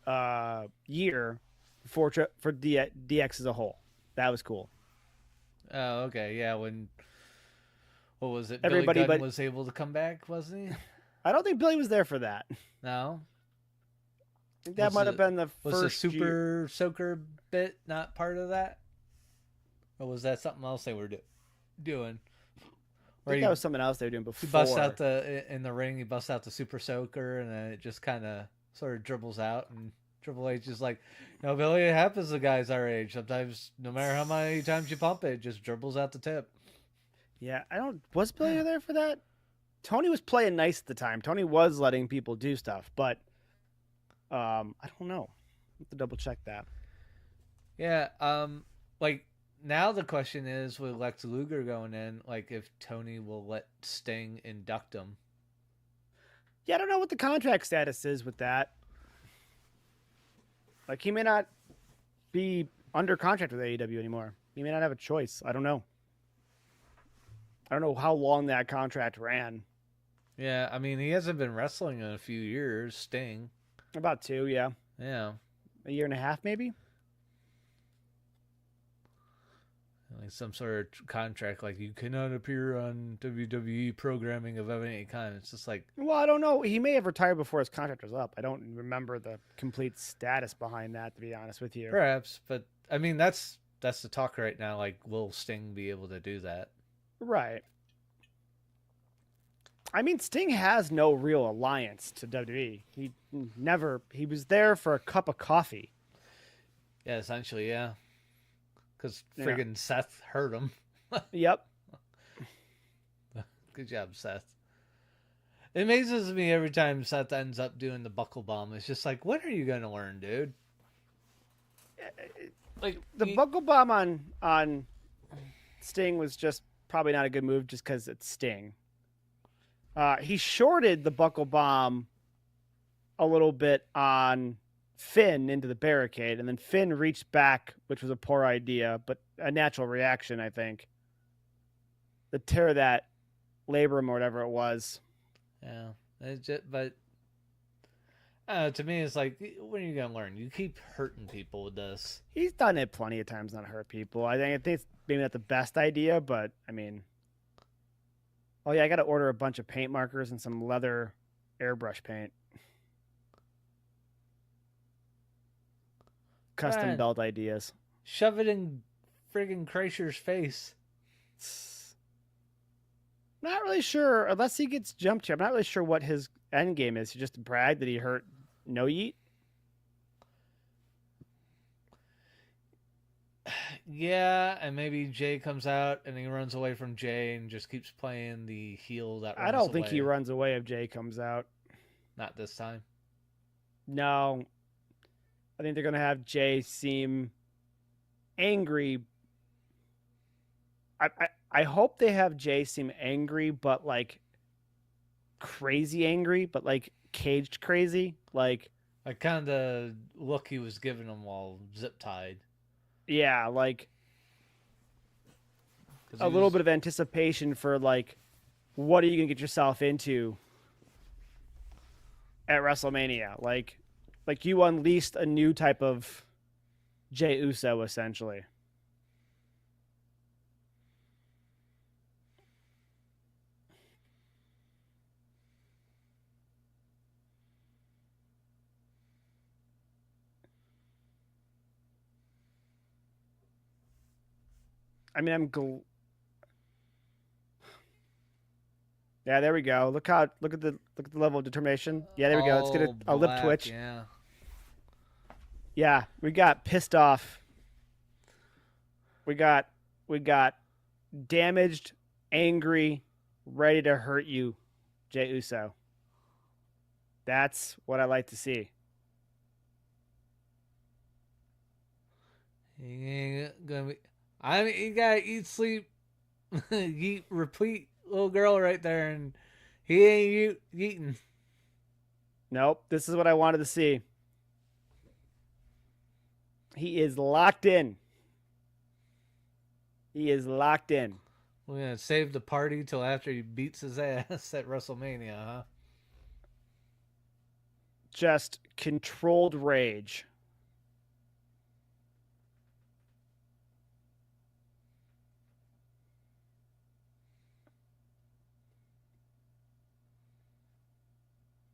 year for DX as a whole. That was cool. Oh, okay. Yeah, when what was it? Everybody Billy Gunn but was able to come back, wasn't he? I don't think Billy was there for that. No. I think that Was might have it- been the Was the first year. Super Soaker bit not part of that? Or was that something else they were doing? I think that was something else they were doing before. He busts out in the ring. He busts out the Super Soaker, and then it just kind of sort of dribbles out. And Triple H is like, Billy, it happens to guys our age. Sometimes, no matter how many times you pump it, it just dribbles out the tip. Yeah, was Billy there for that? Tony was playing nice at the time. Tony was letting people do stuff, but I don't know. I have to double check that. Yeah, like now the question is with Lex Luger going in, like if Tony will let Sting induct him. Yeah, I don't know what the contract status is with that. Like, he may not be under contract with AEW anymore. He may not have a choice. I don't know. I don't know how long that contract ran. Yeah, I mean he hasn't been wrestling in a few years. Sting. About 2, yeah. Yeah. A year and a half, maybe? Like some sort of contract, like you cannot appear on WWE programming of any kind. It's just like, Well, I don't know. He may have retired before his contract was up. I don't remember the complete status behind that, to be honest with you. perhaps, but I mean that's the talk right now. Like, will Sting be able to do that? Right. I mean, Sting has no real alliance to WWE. He was there for a cup of coffee. Yeah, essentially, yeah. Because Yeah. friggin' Seth hurt him. Yep. Good job, Seth. It amazes me every time Seth ends up doing the buckle bomb. It's just like, when are you going to learn, dude? Like the buckle bomb on Sting was just probably not a good move just because it's Sting. He shorted the buckle bomb a little bit on Finn into the barricade, and then Finn reached back, which was a poor idea, but a natural reaction, I think. To tear that labrum or whatever it was. yeah, but to me, it's like, when are you gonna learn? You keep hurting people with this. He's done it plenty of times, not hurt people. I think it's maybe not the best idea, but I mean, oh yeah, I got to order a bunch of paint markers and some leather airbrush paint. Custom Man, belt ideas. shove it in friggin' Kreischer's face. Not really sure, unless he gets jumped here. I'm not really sure what his end game is. He just brag that he hurt No Yeet. Yeah, and maybe Jay comes out and he runs away from Jay and just keeps playing the heel that runs I don't away. think he runs away if Jay comes out. Not this time. No, I think they're gonna have Jay seem angry. I hope they have Jay seem angry, but like crazy angry, but like caged crazy. Like kind of look he was giving him while zip tied. yeah, like a little bit of anticipation for like what are you gonna get yourself into at WrestleMania? Like you unleashed a new type of Jey Uso essentially. I mean, yeah, there we go. Look at the level of determination. Yeah, there we go. Let's get a lip twitch. Yeah. Yeah, we got pissed off. We got damaged, angry, ready to hurt you, Jey Uso. That's what I like to see. He ain't gonna be. I mean, you gotta eat, sleep, eat, repeat, little girl right there, and he ain't eating. Nope, this is what I wanted to see. He is locked in. He is locked in. We're gonna save the party till after he beats his ass at WrestleMania, huh? Just controlled rage.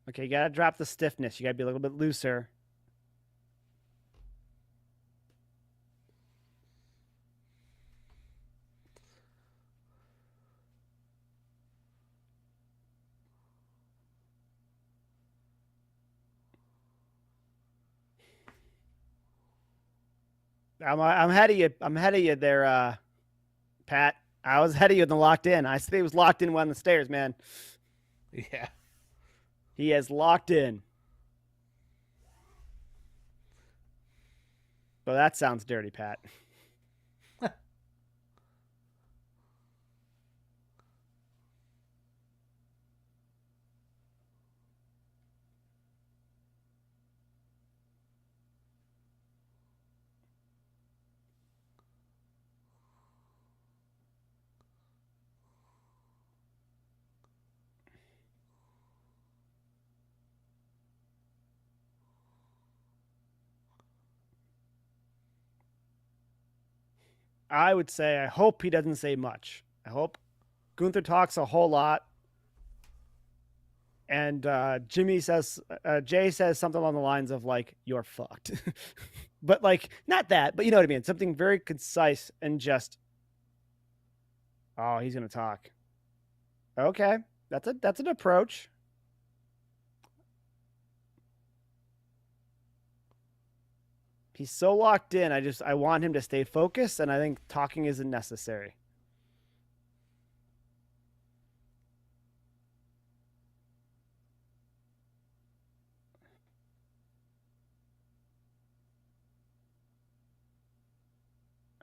Okay, you gotta drop the stiffness. You gotta be a little bit looser. I'm ahead of you. I'm ahead of you there, Pat. I was ahead of you in the locked in. I said he was locked in on the stairs, man. Yeah. He has locked in. Well, that sounds dirty, Pat. I would say I hope he doesn't say much. I hope Gunther talks a whole lot. And Jay says something along the lines of like, "You're fucked," but like not that, but you know what I mean. Something very concise and just. Oh, he's gonna talk. Okay, that's an approach. He's so locked in. I want him to stay focused, and I think talking isn't necessary.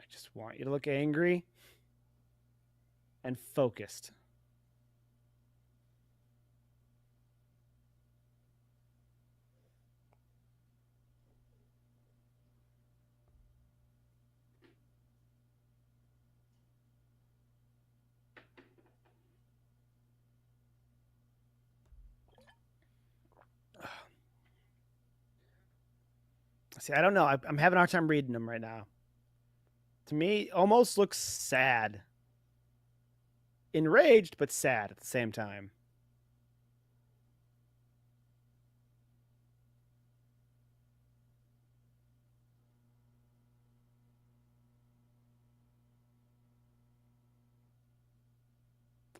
I just want you to look angry and focused. See, I don't know. I'm having a hard time reading them right now. To me, almost looks sad. Enraged, but sad at the same time.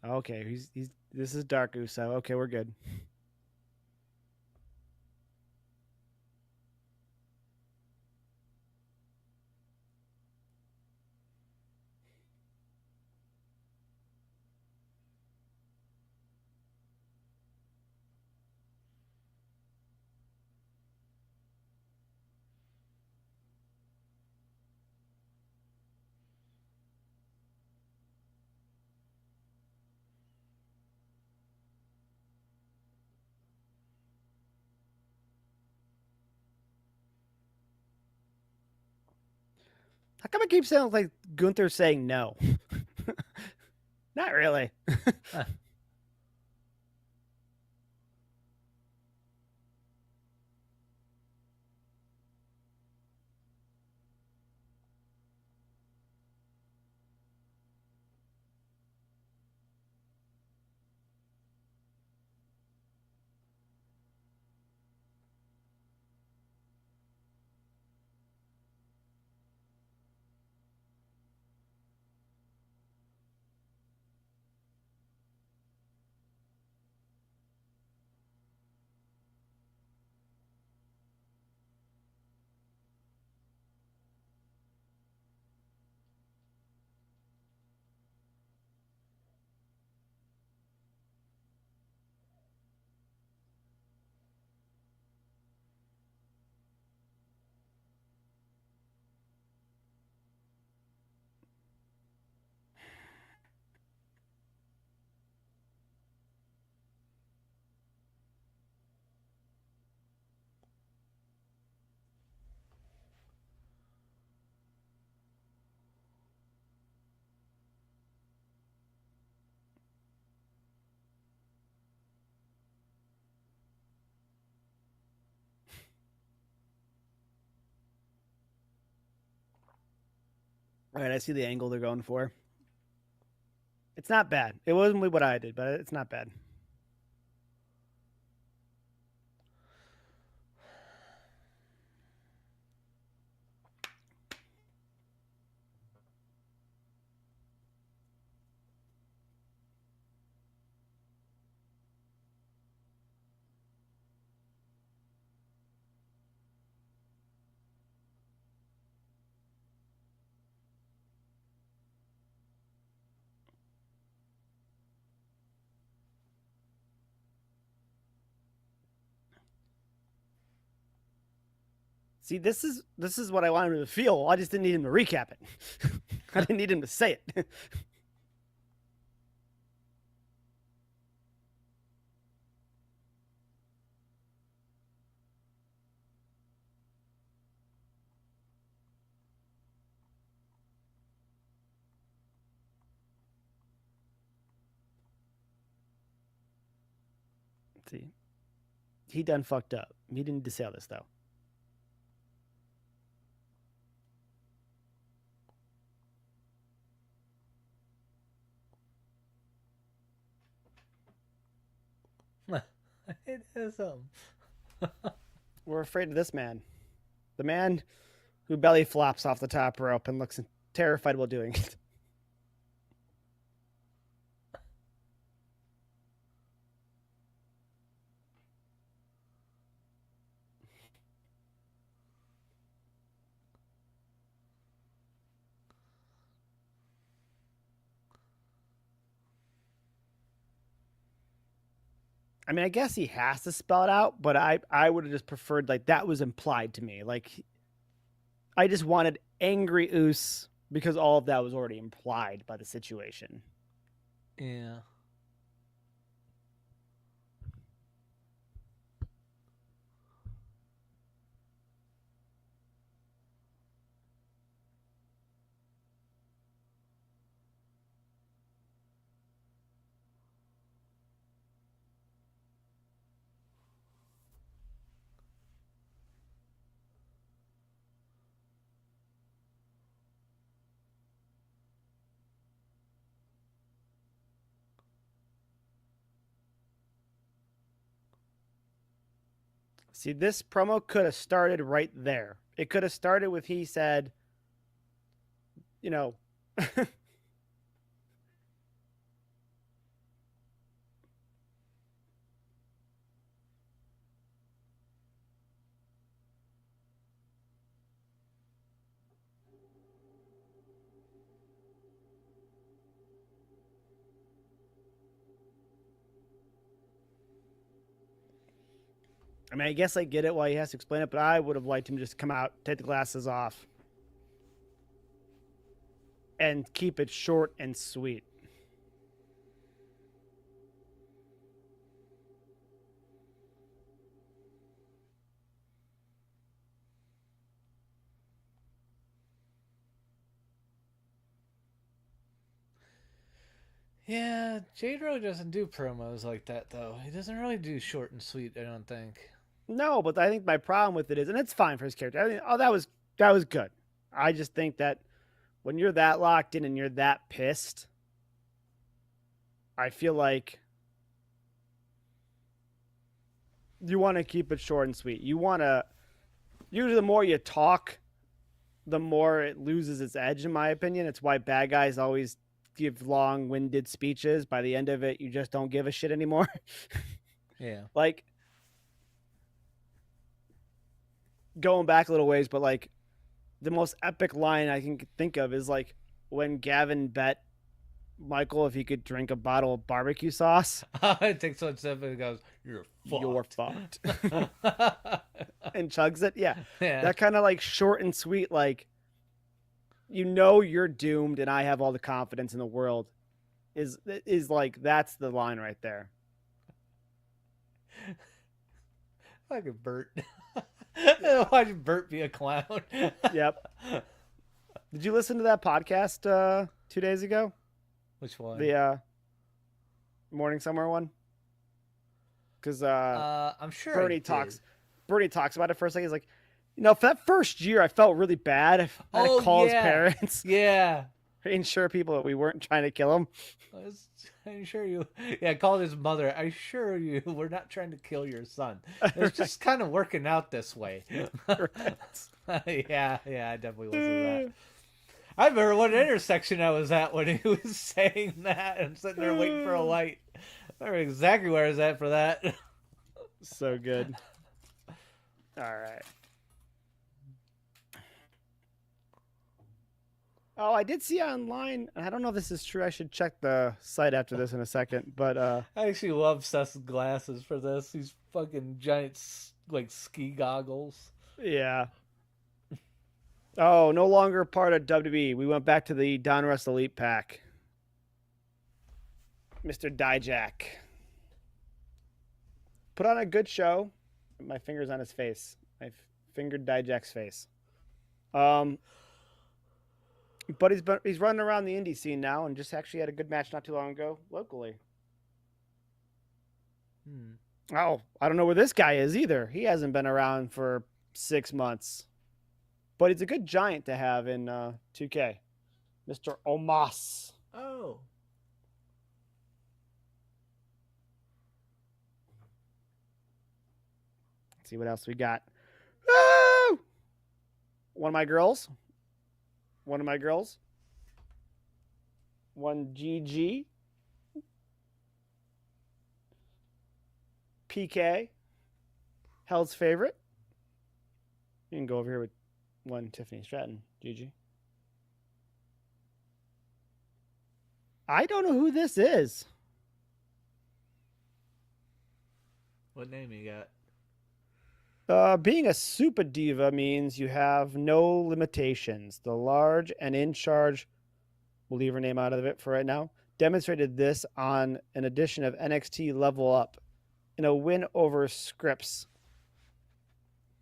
Okay, he's this is Dark Uso. Okay, we're good. How come it keeps sounding like Gunther saying no? Not really. All right, I see the angle they're going for. It's not bad. It wasn't what I did, but it's not bad. See, this is what I wanted him to feel. I just didn't need him to recap it. I didn't need him to say it. See, he done fucked up. He didn't need to say all this though. It is We're afraid of this man, the man who belly flops off the top rope and looks terrified while doing it. I mean, I guess he has to spell it out, but I would have just preferred like that was implied to me. Like I just wanted angry Oos because all of that was already implied by the situation. Yeah. See, this promo could have started right there. It could have started with he said, you know, I mean, I guess I get it why he has to explain it, but I would have liked him just to come out, take the glasses off, and keep it short and sweet. Yeah, Jade really doesn't do promos like that though. He doesn't really do short and sweet, I don't think. No, but I think my problem with it is, and it's fine for his character. I mean, oh, that was good. I just think that when you're that locked in and you're that pissed, I feel like you want to keep it short and sweet. You want to usually the more you talk, the more it loses its edge, in my opinion. It's why bad guys always give long-winded speeches. By the end of it, you just don't give a shit anymore. Yeah. Like going back a little ways, but like the most epic line I can think of is like when Gavin bet Michael if he could drink a bottle of barbecue sauce. It takes one step and goes, "You're fucked." You're fucked. And chugs it. Yeah. Yeah. That kind of like short and sweet, like, you know you're doomed and I have all the confidence in the world is like that's the line right there. Fucking Bert. Watch Bert be a clown. Yep. Did you listen to that podcast 2 days ago? Which one? The Morning Somewhere one? Because I'm sure Bernie talks about it for a second. He's like, for that first year, I felt really bad. I had to call his parents, Yeah. ensure people that we weren't trying to kill him. I'm sure you. Yeah, called his mother. I assure you, we're not trying to kill your son. It's just kind of working out this way. Yeah, I definitely listened to that. I remember what intersection I was at when he was saying that and sitting there waiting for a light. I remember exactly where I was at for that. So good. All right. Oh, I did see online. I don't know if this is true. I should check the site after this in a second. But I actually love Seth's glasses for this. These fucking giant like ski goggles. Yeah. Oh, no longer part of WWE. We went back to the Don Russ Elite Pack. Mr. Dijak. Put on a good show. My finger's on his face. I fingered Dijak's face. But he's running around the indie scene now and just actually had a good match not too long ago locally. Oh, I don't know where this guy is either. He hasn't been around for 6 months. But he's a good giant to have in 2K. Mr. Omos. Oh. Let's see what else we got. Woo! One of my girls. One GG. PK. Hell's favorite. You can go over here with one Tiffany Stratton. GG. I don't know who this is. What name you got? Being a super diva means you have no limitations. The large and in charge, we'll leave her name out of it for right now, demonstrated this on an edition of NXT Level Up in a win over Scripps.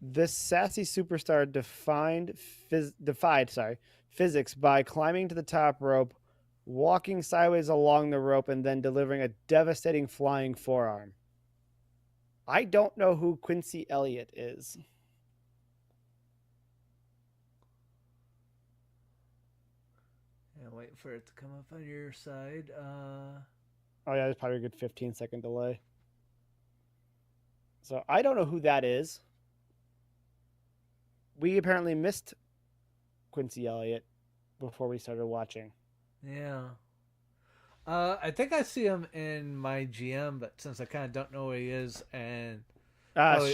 This sassy superstar defied physics by climbing to the top rope, walking sideways along the rope, and then delivering a devastating flying forearm. I don't know who Quincy Elliott is. Yeah, wait for it to come up on your side. Oh yeah, there's probably a good 15-second delay. So I don't know who that is. We apparently missed Quincy Elliott before we started watching. Yeah. I think I see him in my GM, but since I kind of don't know who he is, and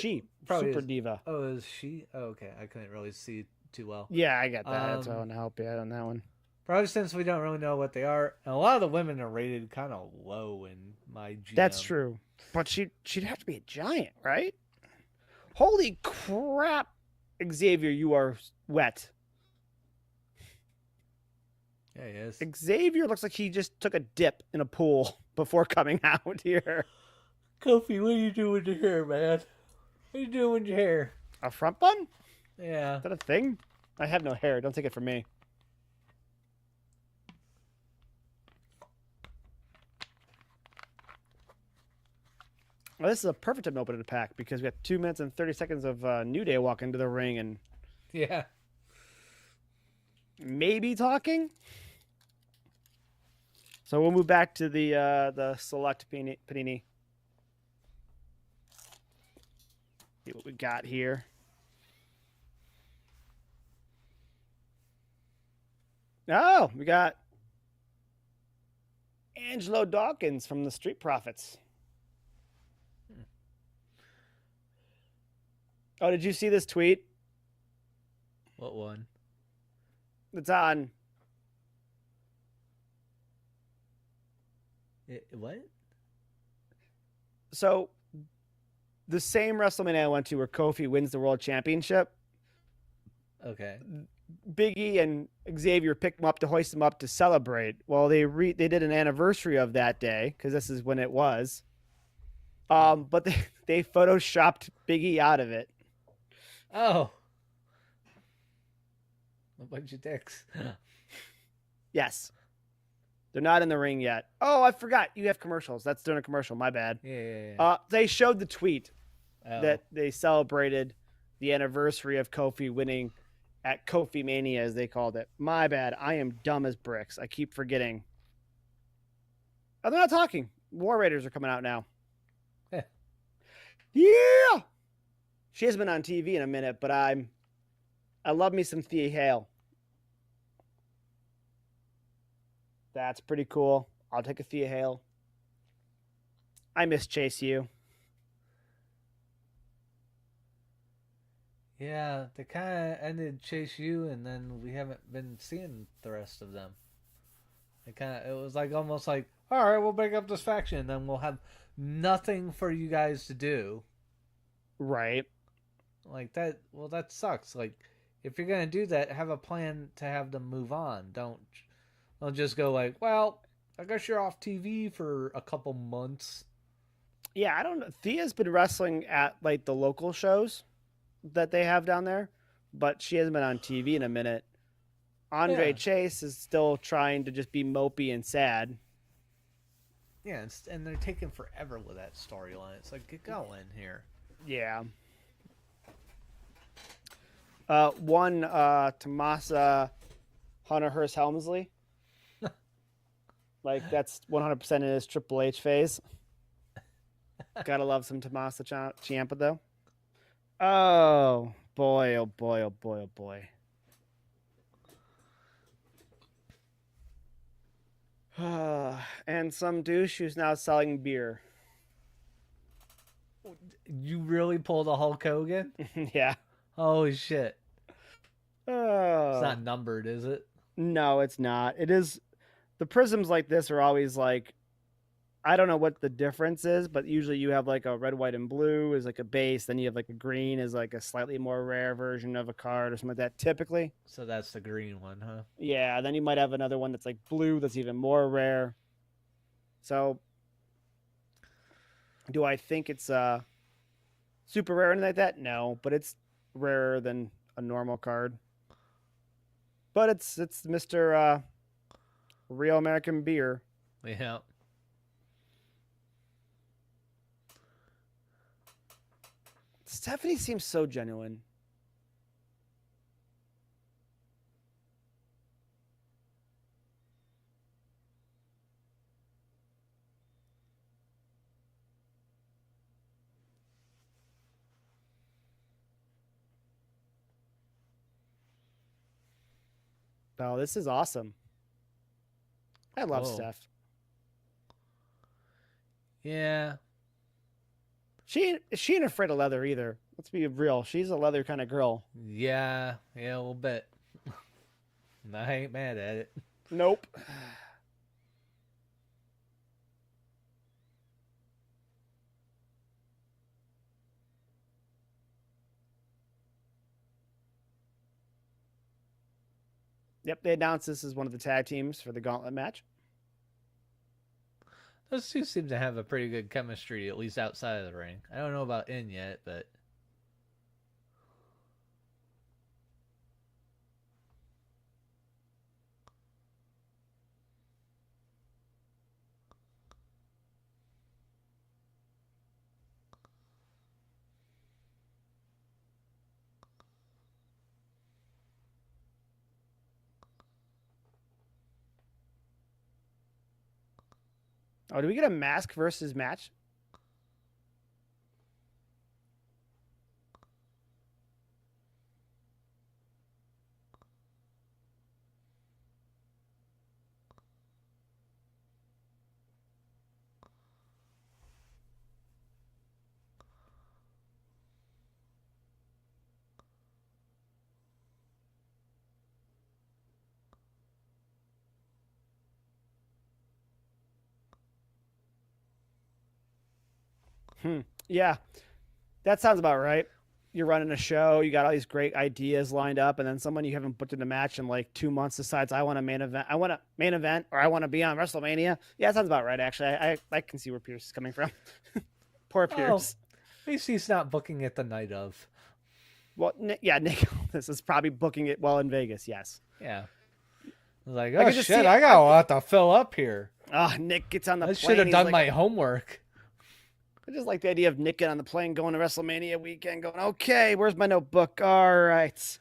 She, probably Super is, Diva. Oh, is she? Oh, okay, I couldn't really see too well. Yeah, I get that. That's why I want to help you out on that one. Probably since we don't really know what they are, and a lot of the women are rated kind of low in my GM. That's true, but she'd have to be a giant, right? Holy crap, Xavier, you are wet. Yeah, he is. Xavier looks like he just took a dip in a pool before coming out here. Kofi, what are you doing with your hair, man? What are you doing with your hair? A front bun? Yeah. Is that a thing? I have no hair. Don't take it from me. Well, this is a perfect time to open the pack because we got 2 minutes and 30 seconds of New Day walking into the ring and Yeah. maybe talking. So we'll move back to the select panini. See what we got here. Oh, we got Angelo Dawkins from the Street Profits. Oh, did you see this tweet? What one? It's on. What? So, the same WrestleMania I went to where Kofi wins the World Championship, Okay. Big E and Xavier picked him up to hoist him up to celebrate. Well, they did an anniversary of that day because this is when it was. But they photoshopped Big E out of it. Oh. A bunch of dicks. Yes. They're not in the ring yet. Oh, I forgot. You have commercials. That's during a commercial. My bad. Yeah. They showed the tweet Oh. that they celebrated the anniversary of Kofi winning at Kofi Mania, as they called it. My bad. I am dumb as bricks. I keep forgetting. Oh, they're not talking. War Raiders are coming out now. Yeah. She hasn't been on TV in a minute, but I love me some Thea Hale. That's pretty cool. I'll take a Thea Hale. I miss Chase U. Yeah, they kind of ended Chase U, and then we haven't been seeing the rest of them. It was like almost like, all right, we'll break up this faction, and then we'll have nothing for you guys to do. Right. Like that. Well, that sucks. Like, if you're gonna do that, have a plan to have them move on. Don't just go like, well, I guess you're off TV for a couple months. Yeah, I don't know. Thea's been wrestling at like the local shows that they have down there, but she hasn't been on TV in a minute. Andre Chase is still trying to just be mopey and sad. Yeah, and they're taking forever with that storyline. It's like, get going here. Yeah. One Tomasa Hunter Hearst Helmsley. Like that's 100% in his Triple H phase. Gotta love some Tommaso Ciampa though. Oh boy! Oh boy! Oh boy! Oh boy! And some douche who's now selling beer. You really pulled a Hulk Hogan? Yeah. Holy shit! Oh. It's not numbered, is it? No, it's not. It is. The prisms like this are always like I don't know what the difference is, but usually you have like a red, white, and blue is like a base. Then you have like a green is like a slightly more rare version of a card or something like that. Typically, So that's the green one, huh? yeah. Then you might have another one that's like blue that's even more rare. So, do I think it's super rare or anything like that? No, but it's rarer than a normal card. But it's Mister Real American Beer. Yeah. Stephanie seems so genuine. Oh, this is awesome. I love Whoa. Steph. Yeah. She ain't afraid of leather either. Let's be real. She's a leather kind of girl. Yeah. Yeah, a little bit. I ain't mad at it. Nope. Yep, they announced this as one of the tag teams for the gauntlet match. Those two seem to have a pretty good chemistry, at least outside of the ring. I don't know about in yet, but Oh, do we get a mask versus match? Yeah, that sounds about right. You're running a show, you got all these great ideas lined up, and then someone you haven't booked in a match in like 2 months decides I want a main event. I want a main event, or I want to be on WrestleMania. Yeah, that sounds about right. Actually, I can see where Pierce is coming from. Poor oh, Pierce. at least he's not booking it the night of. Well, yeah, Nick, this is probably booking it well in Vegas. Yes. Yeah. Like, I oh could just shit, see. I got a lot to fill up here. Nick gets on the I plane. should have he's done like, my homework. I just like the idea of Nick getting on the plane, going to WrestleMania weekend, going, okay, where's my notebook? All right.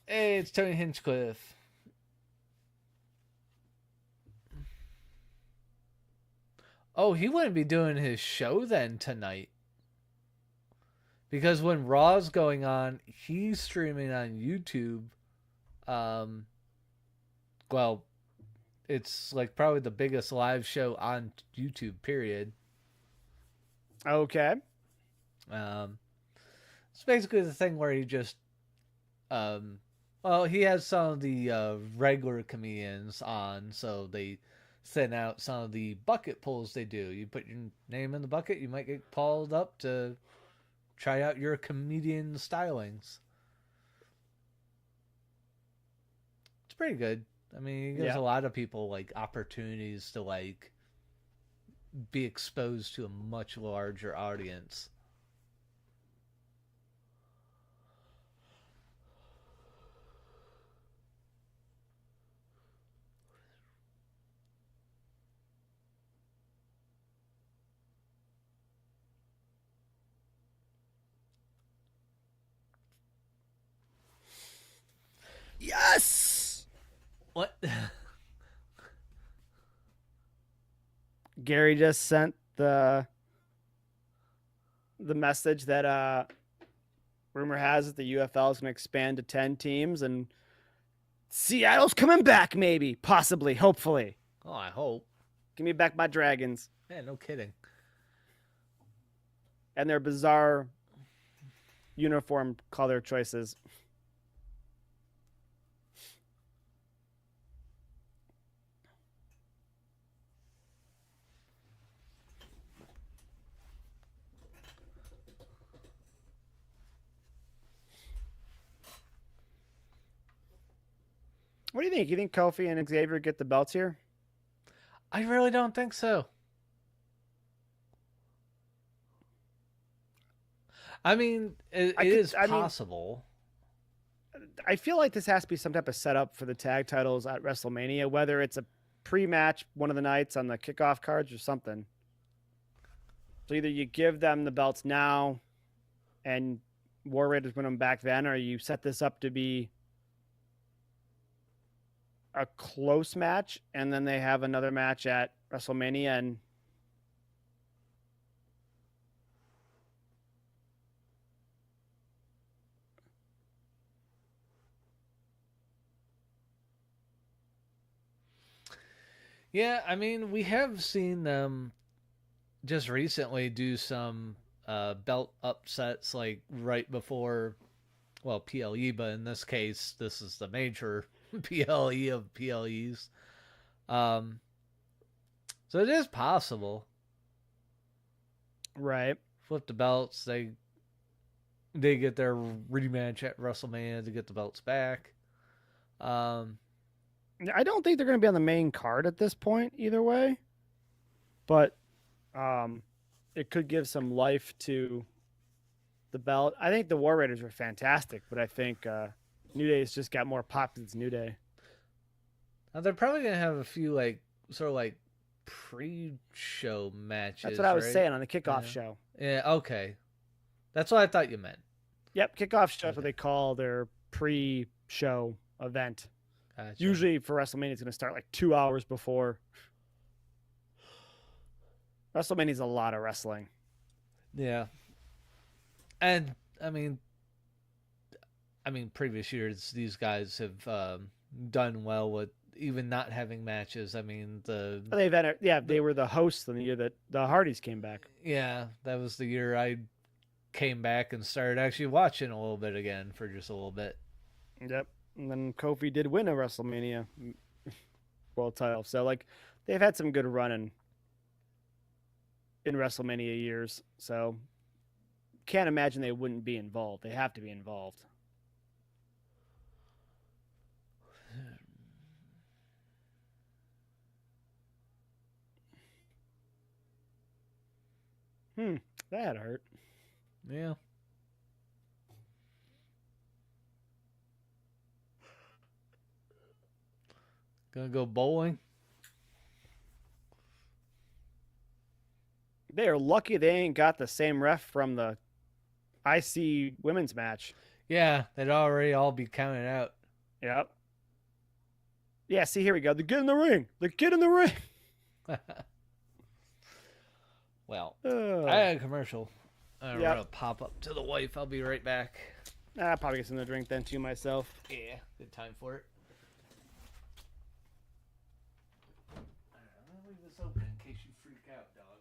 Hey, it's Tony Hinchcliffe. Oh, he wouldn't be doing his show then tonight. Because when Raw's going on, he's streaming on YouTube. Well, it's like probably the biggest live show on YouTube, period. Okay. It's basically the thing where he just, well, he has some of the regular comedians on, so they send out some of the bucket pulls they do. You put your name in the bucket, you might get called up to try out your comedian stylings. It's pretty good. I mean, it gives a lot of people like opportunities to like be exposed to a much larger audience. Yes. What? Gary just sent the message that rumor has it the UFL is going to expand to 10 teams and Seattle's coming back, maybe, possibly, hopefully. Oh, I hope. Give me back my Dragons. Yeah, no kidding. And their bizarre uniform color choices. What do you think? You think Kofi and Xavier get the belts here? I really don't think so. I mean, it is I mean, possible. I feel like this has to be some type of setup for the tag titles at WrestleMania, whether it's a pre-match one of the nights on the kickoff cards or something. So either you give them the belts now and War Raiders win them back then, or you set this up to be a close match and then they have another match at WrestleMania and Yeah, I mean, we have seen them just recently do some belt upsets like right before, well, PLE, but in this case, this is the major PLE of PLEs. Um, so it is possible. right. Flip the belts. They get their rematch at WrestleMania to get the belts back. Um, I don't think they're going to be on the main card at this point either way, but um, it could give some life to the belt. I think the War Raiders were fantastic, but I think New Day's just got more pop than New Day. Now they're probably gonna have a few like sort of like pre-show matches. That's what I was right? saying on the kickoff Yeah. show. Yeah. Okay. That's what I thought you meant. Yep, kickoff show is what Okay. they call their pre-show event. Gotcha. Usually for WrestleMania, it's going to start like 2 hours before. WrestleMania is a lot of wrestling. Yeah. And I mean, previous years these guys have done well with even not having matches. I mean, They were the hosts in the year that the Hardys came back. that was the year I came back and started actually watching a little bit again for just a little bit. Yep. And then Kofi did win a WrestleMania world title. So like they've had some good running in WrestleMania years. So can't imagine they wouldn't be involved. They have to be involved. That hurt. Yeah. Gonna go bowling. They are lucky they ain't got the same ref from the IC women's match. Yeah, they'd already all be counted out. Yep. Yeah, see, here we go. The kid in the ring. The kid in the ring. Well, Oh. I had a commercial. I'm Yep. gonna pop up to the wife. I'll be right back. I'll probably get something to drink then too myself. Yeah, good time for it. I'm gonna leave this open in case you freak out, dog.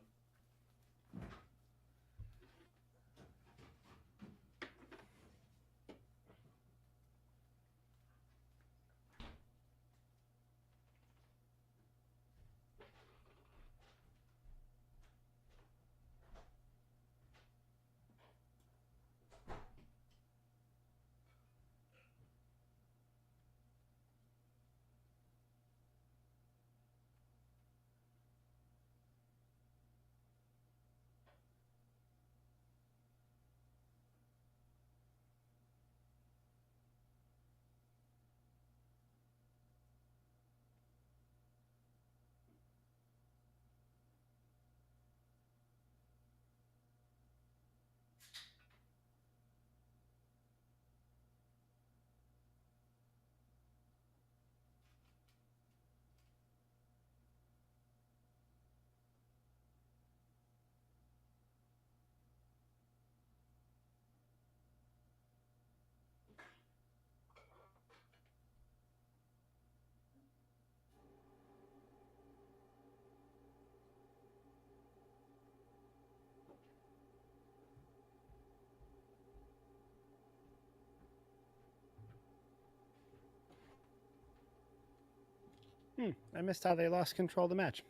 I missed how they lost control of the match.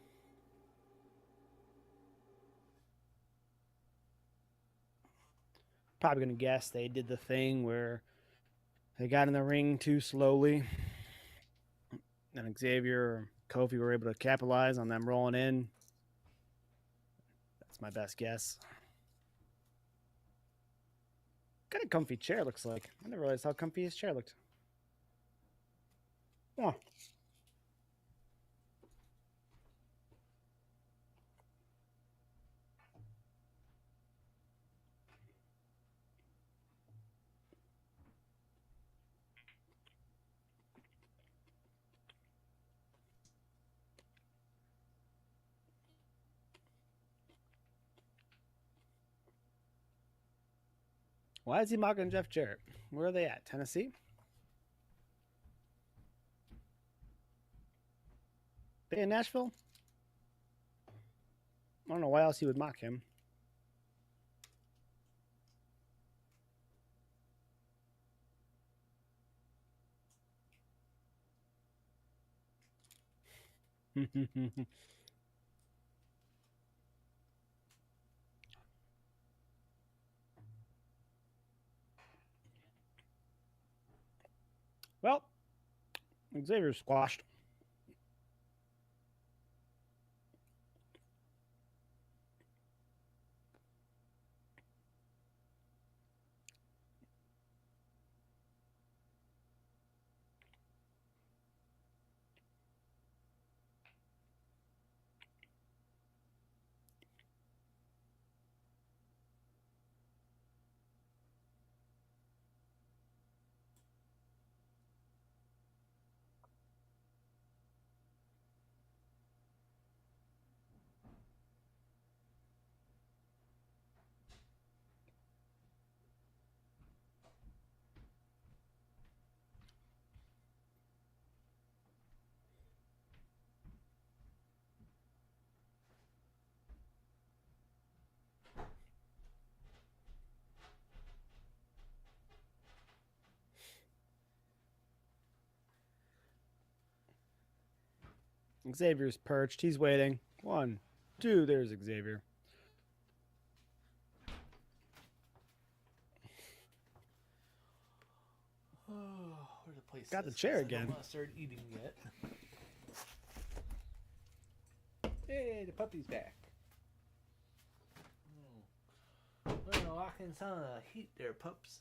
Probably going to guess they did the thing where they got in the ring too slowly. And Xavier or Kofi were able to capitalize on them rolling in. That's my best guess. Got a comfy chair, looks like. I never realized how comfy his chair looked. Oh. Why is he mocking Jeff Jarrett? Where are they at? Tennessee? They in Nashville? I don't know why else he would mock him. Well, Xavier's squashed. Xavier's perched. He's waiting. 1, 2. There's Xavier. Where's the place? Got the chair again. I'm not started eating yet. Hey, the puppy's back. Well, locking some of the heat there, pups.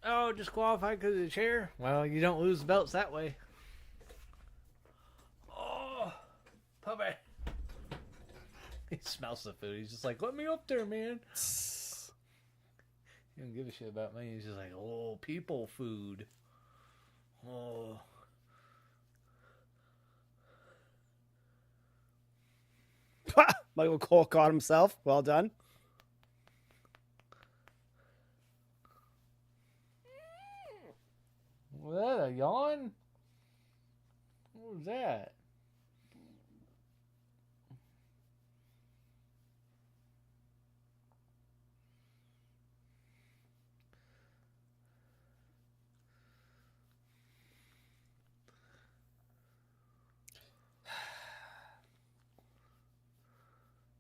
Oh, disqualified because of the chair? Well, you don't lose the belts that way. Oh, puppy. He smells the food. He's just like, let me up there, man. He don't give a shit about me. He's just like, oh, people food. Oh. Michael Cole caught himself. Well done. Was that a yawn? What was that?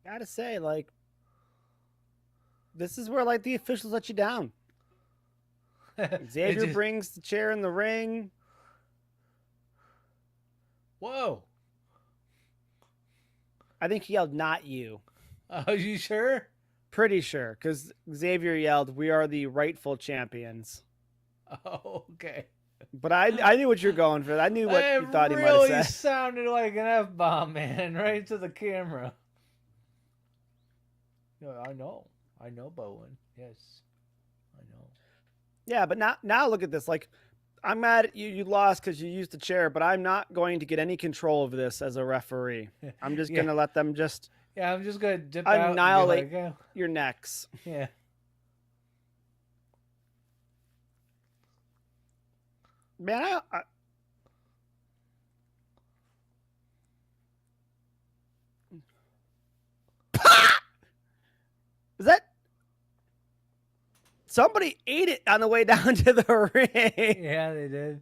Gotta say, like, this is where, like, the officials let you down. Xavier brings the chair in the ring. Whoa. I think he yelled, not you. Are you sure? Pretty sure, because Xavier yelled, we are the rightful champions. Oh, okay. But I knew what you're going for. I knew what you thought he might have said. It really sounded like an F-bomb, man, right to the camera. I know. I know, Bowen. Yes. I know. Yeah, but now look at this. Like, I'm mad at you. You lost because you used the chair, but I'm not going to get any control of this as a referee. I'm just going to let them just... Yeah, I'm just going to dip annihilate out and your necks. Yeah. Man, is that... Somebody ate it on the way down to the ring. Yeah, they did.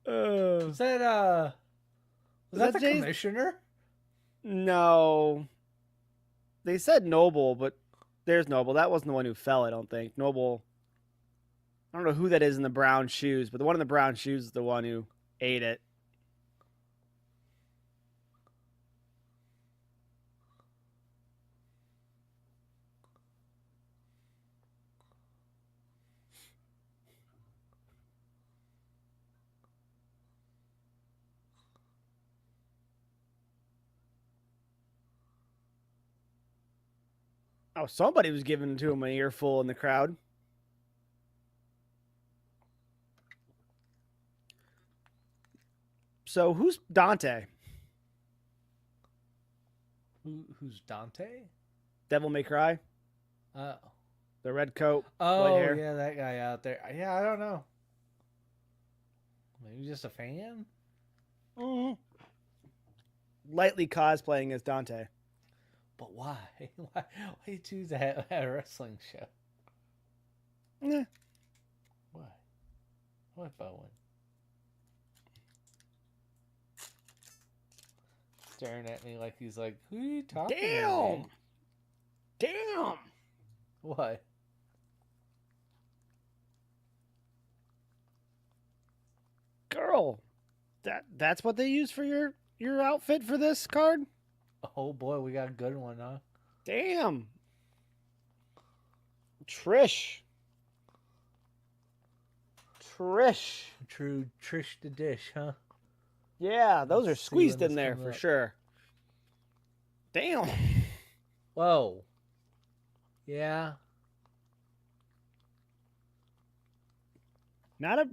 Was that the commissioner? No. They said Noble, but there's Noble. That wasn't the one who fell, I don't think. Noble. I don't know who that is in the brown shoes, but the one in the brown shoes is the one who ate it. Oh, somebody was giving to him an earful in the crowd. So who's Dante? Who's Dante? Devil May Cry? Uh, The red coat, white oh hair. yeah, that guy out there. Yeah, I don't know. Maybe just a fan. Mm-hmm. Lightly cosplaying as Dante. But why? Why do that at a wrestling show? Yeah. Why? What, Bowen? Staring at me like he's like, who are you talking to? Damn! Damn! What? Girl, that's what they use for your outfit for this card? Oh boy, we got a good one, huh? Damn. Trish. True Trish the Dish, huh? Yeah, those are Let's see squeezed when in this there comes for up. sure. Damn. Whoa. Yeah. Not a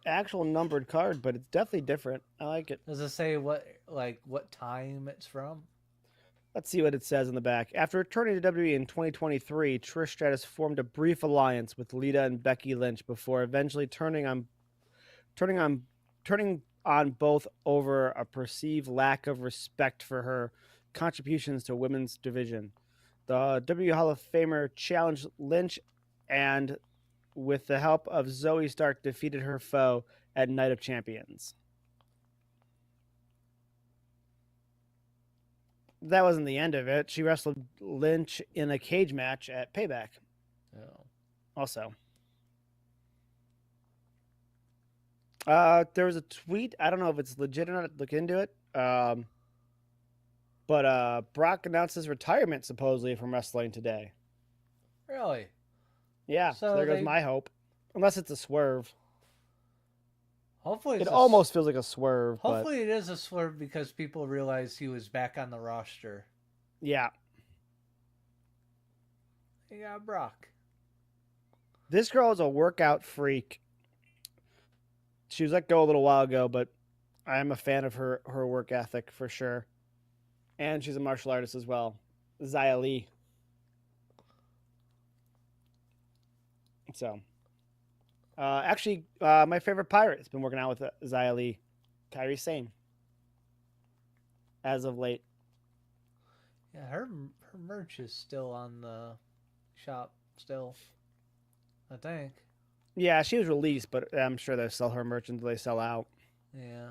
actual numbered card, but it's definitely different. I like it. Does it say what time it's from? Let's see what it says in the back. After returning to WWE in 2023, Trish Stratus formed a brief alliance with Lita and Becky Lynch before eventually turning on both over a perceived lack of respect for her contributions to women's division. The WWE Hall of Famer challenged Lynch and, with the help of Zoe Stark, defeated her foe at Night of Champions. That wasn't the end of it. She wrestled Lynch in a cage match at Payback. Oh. Also, there was a tweet. I don't know if it's legit or not. Look into it. But Brock announced his retirement supposedly from wrestling today. Really? Yeah. So there goes they- my hope. Unless it's a swerve. Hopefully It almost feels like a swerve. Hopefully it is a swerve because people realized he was back on the roster. But yeah. You got Brock. This girl is a workout freak. She was let go a little while ago, but I am a fan of her work ethic for sure. And she's a martial artist as well. Xia Li. So, actually, my favorite pirate has been working out with Xia Li, Kairi Sane, as of late. Yeah, her merch is still on the shop still, I think. Yeah, she was released, but I'm sure they'll sell her merch until they sell out. Yeah.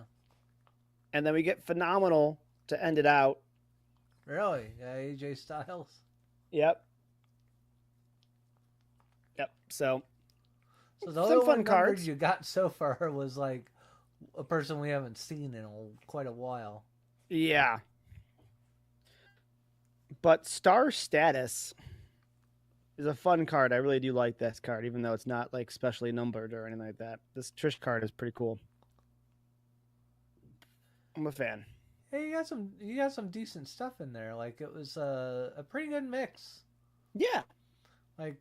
And then we get Phenomenal to end it out. Really? Yeah, AJ Styles. Yep. So So the some only fun one number cards. you got so far was like a person we haven't seen in quite a while. Yeah. But Star Status is a fun card. I really do like this card, even though it's not like specially numbered or anything like that. This Trish card is pretty cool. I'm a fan. Hey, you got some decent stuff in there. Like it was a pretty good mix. Yeah. Like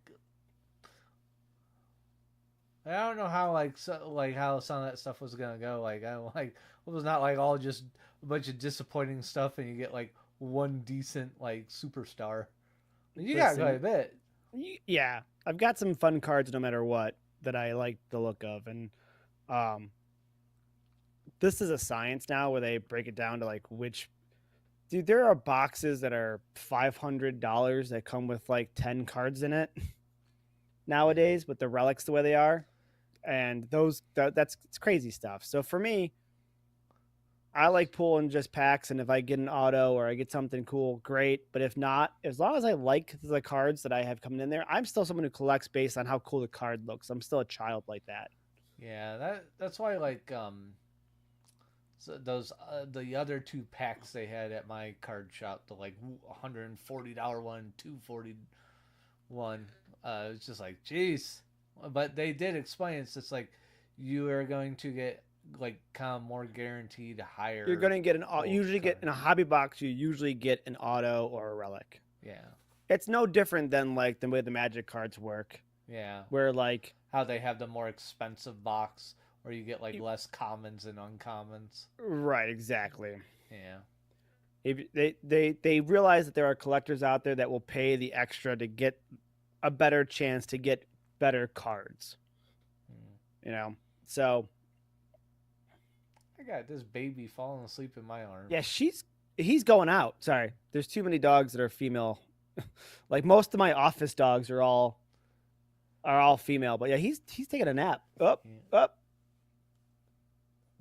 I don't know how how some of that stuff was gonna go. It was not like all just a bunch of disappointing stuff, and you get like one decent like superstar. You got quite a bit. Yeah. I've got some fun cards no matter what that I like the look of, and this is a science now where they break it down to like which. Dude, there are boxes that are $500 that come with like 10 cards in it nowadays with the relics the way they are, and that's it's crazy stuff. So for me, I like pulling just packs, and if I get an auto or I get something cool, great. But if not, as long as I like the cards that I have coming in there, I'm still someone who collects based on how cool the card looks. I'm still a child like that. Yeah, that's why like so those the other two packs they had at my card shop, the like $140 one, $241. It's just like, jeez. But they did explain it's just like you are going to get like kind of more guaranteed higher. You're going to get usually card. get in a hobby box. You usually get an auto or a relic. Yeah. It's no different than like the way the Magic cards work. Yeah. Where like how they have the more expensive box where you get like less commons and uncommons. Right, exactly. Yeah. If they realize that there are collectors out there that will pay the extra to get a better chance to get better cards. You know. So I got this baby falling asleep in my arm. yeah, he's going out. Sorry. There's too many dogs that are female. Like most of my office dogs are all female, but yeah, he's taking a nap. Up.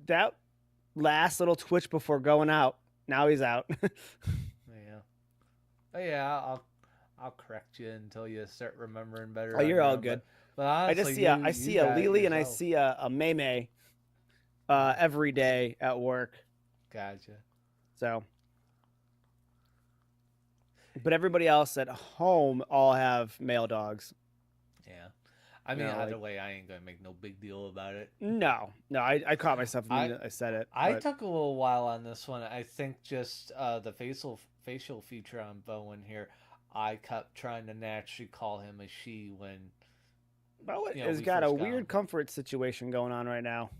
That last little twitch before going out. Now he's out. Yeah. But yeah, I'll correct you until you start remembering better. Oh, you're all good. But honestly, I see a Lily and I see a May every day at work. Gotcha. So, but everybody else at home all have male dogs. Yeah. I mean, either way, I ain't gonna make no big deal about it. No, I caught myself the minute I said it. I took a little while on this one. I think just the facial feature on Bowen here. I kept trying to naturally call him a she when. Bowen has got a weird comfort situation going on right now.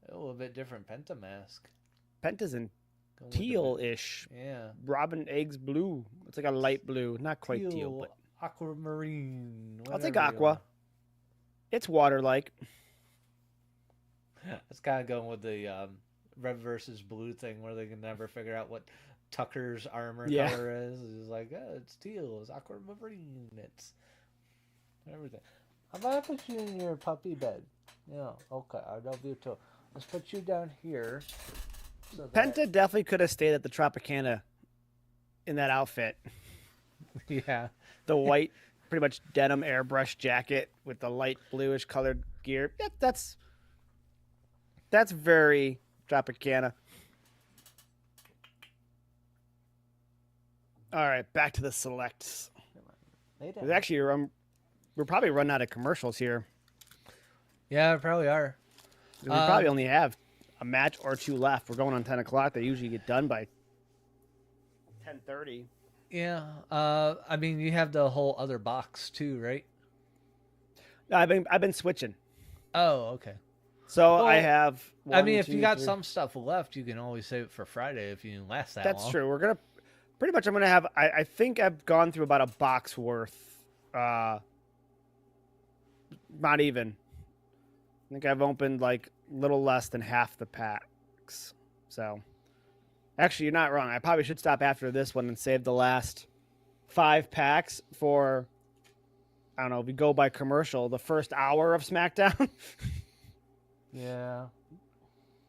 A little bit different Penta mask. Penta's in teal-ish. Yeah. Robin eggs blue. It's like a light blue, not quite teal, but aquamarine. I'll take aqua. It's water-like. It's kind of going with the red versus blue thing where they can never figure out what Tucker's armor color is. It's like, it's teal, it's aquamarine, it's everything. How about I put you in your puppy bed? Yeah, okay, I love you too. Let's put you down here. So Penta definitely could have stayed at the Tropicana in that outfit. Yeah. The white, pretty much denim airbrush jacket with the light bluish colored gear. Yeah, that's very Tropicana. All right, back to the selects. Actually, we're probably running out of commercials here. Yeah, we probably are. We probably only have a match or two left. We're going on 10 o'clock. They usually get done by 10:30. Yeah. I mean, you have the whole other box too, right? No, I've been switching. Oh, okay. So I have. If you got some stuff left, you can always save it for Friday if you last that long. That's true. We're gonna pretty much. I'm gonna have. I think I've gone through about a box worth. Not even. I think I've opened like little less than half the packs. So, actually, you're not wrong. I probably should stop after this one and save the last 5 packs for. I don't know. If we go by commercial, the first hour of SmackDown. Yeah.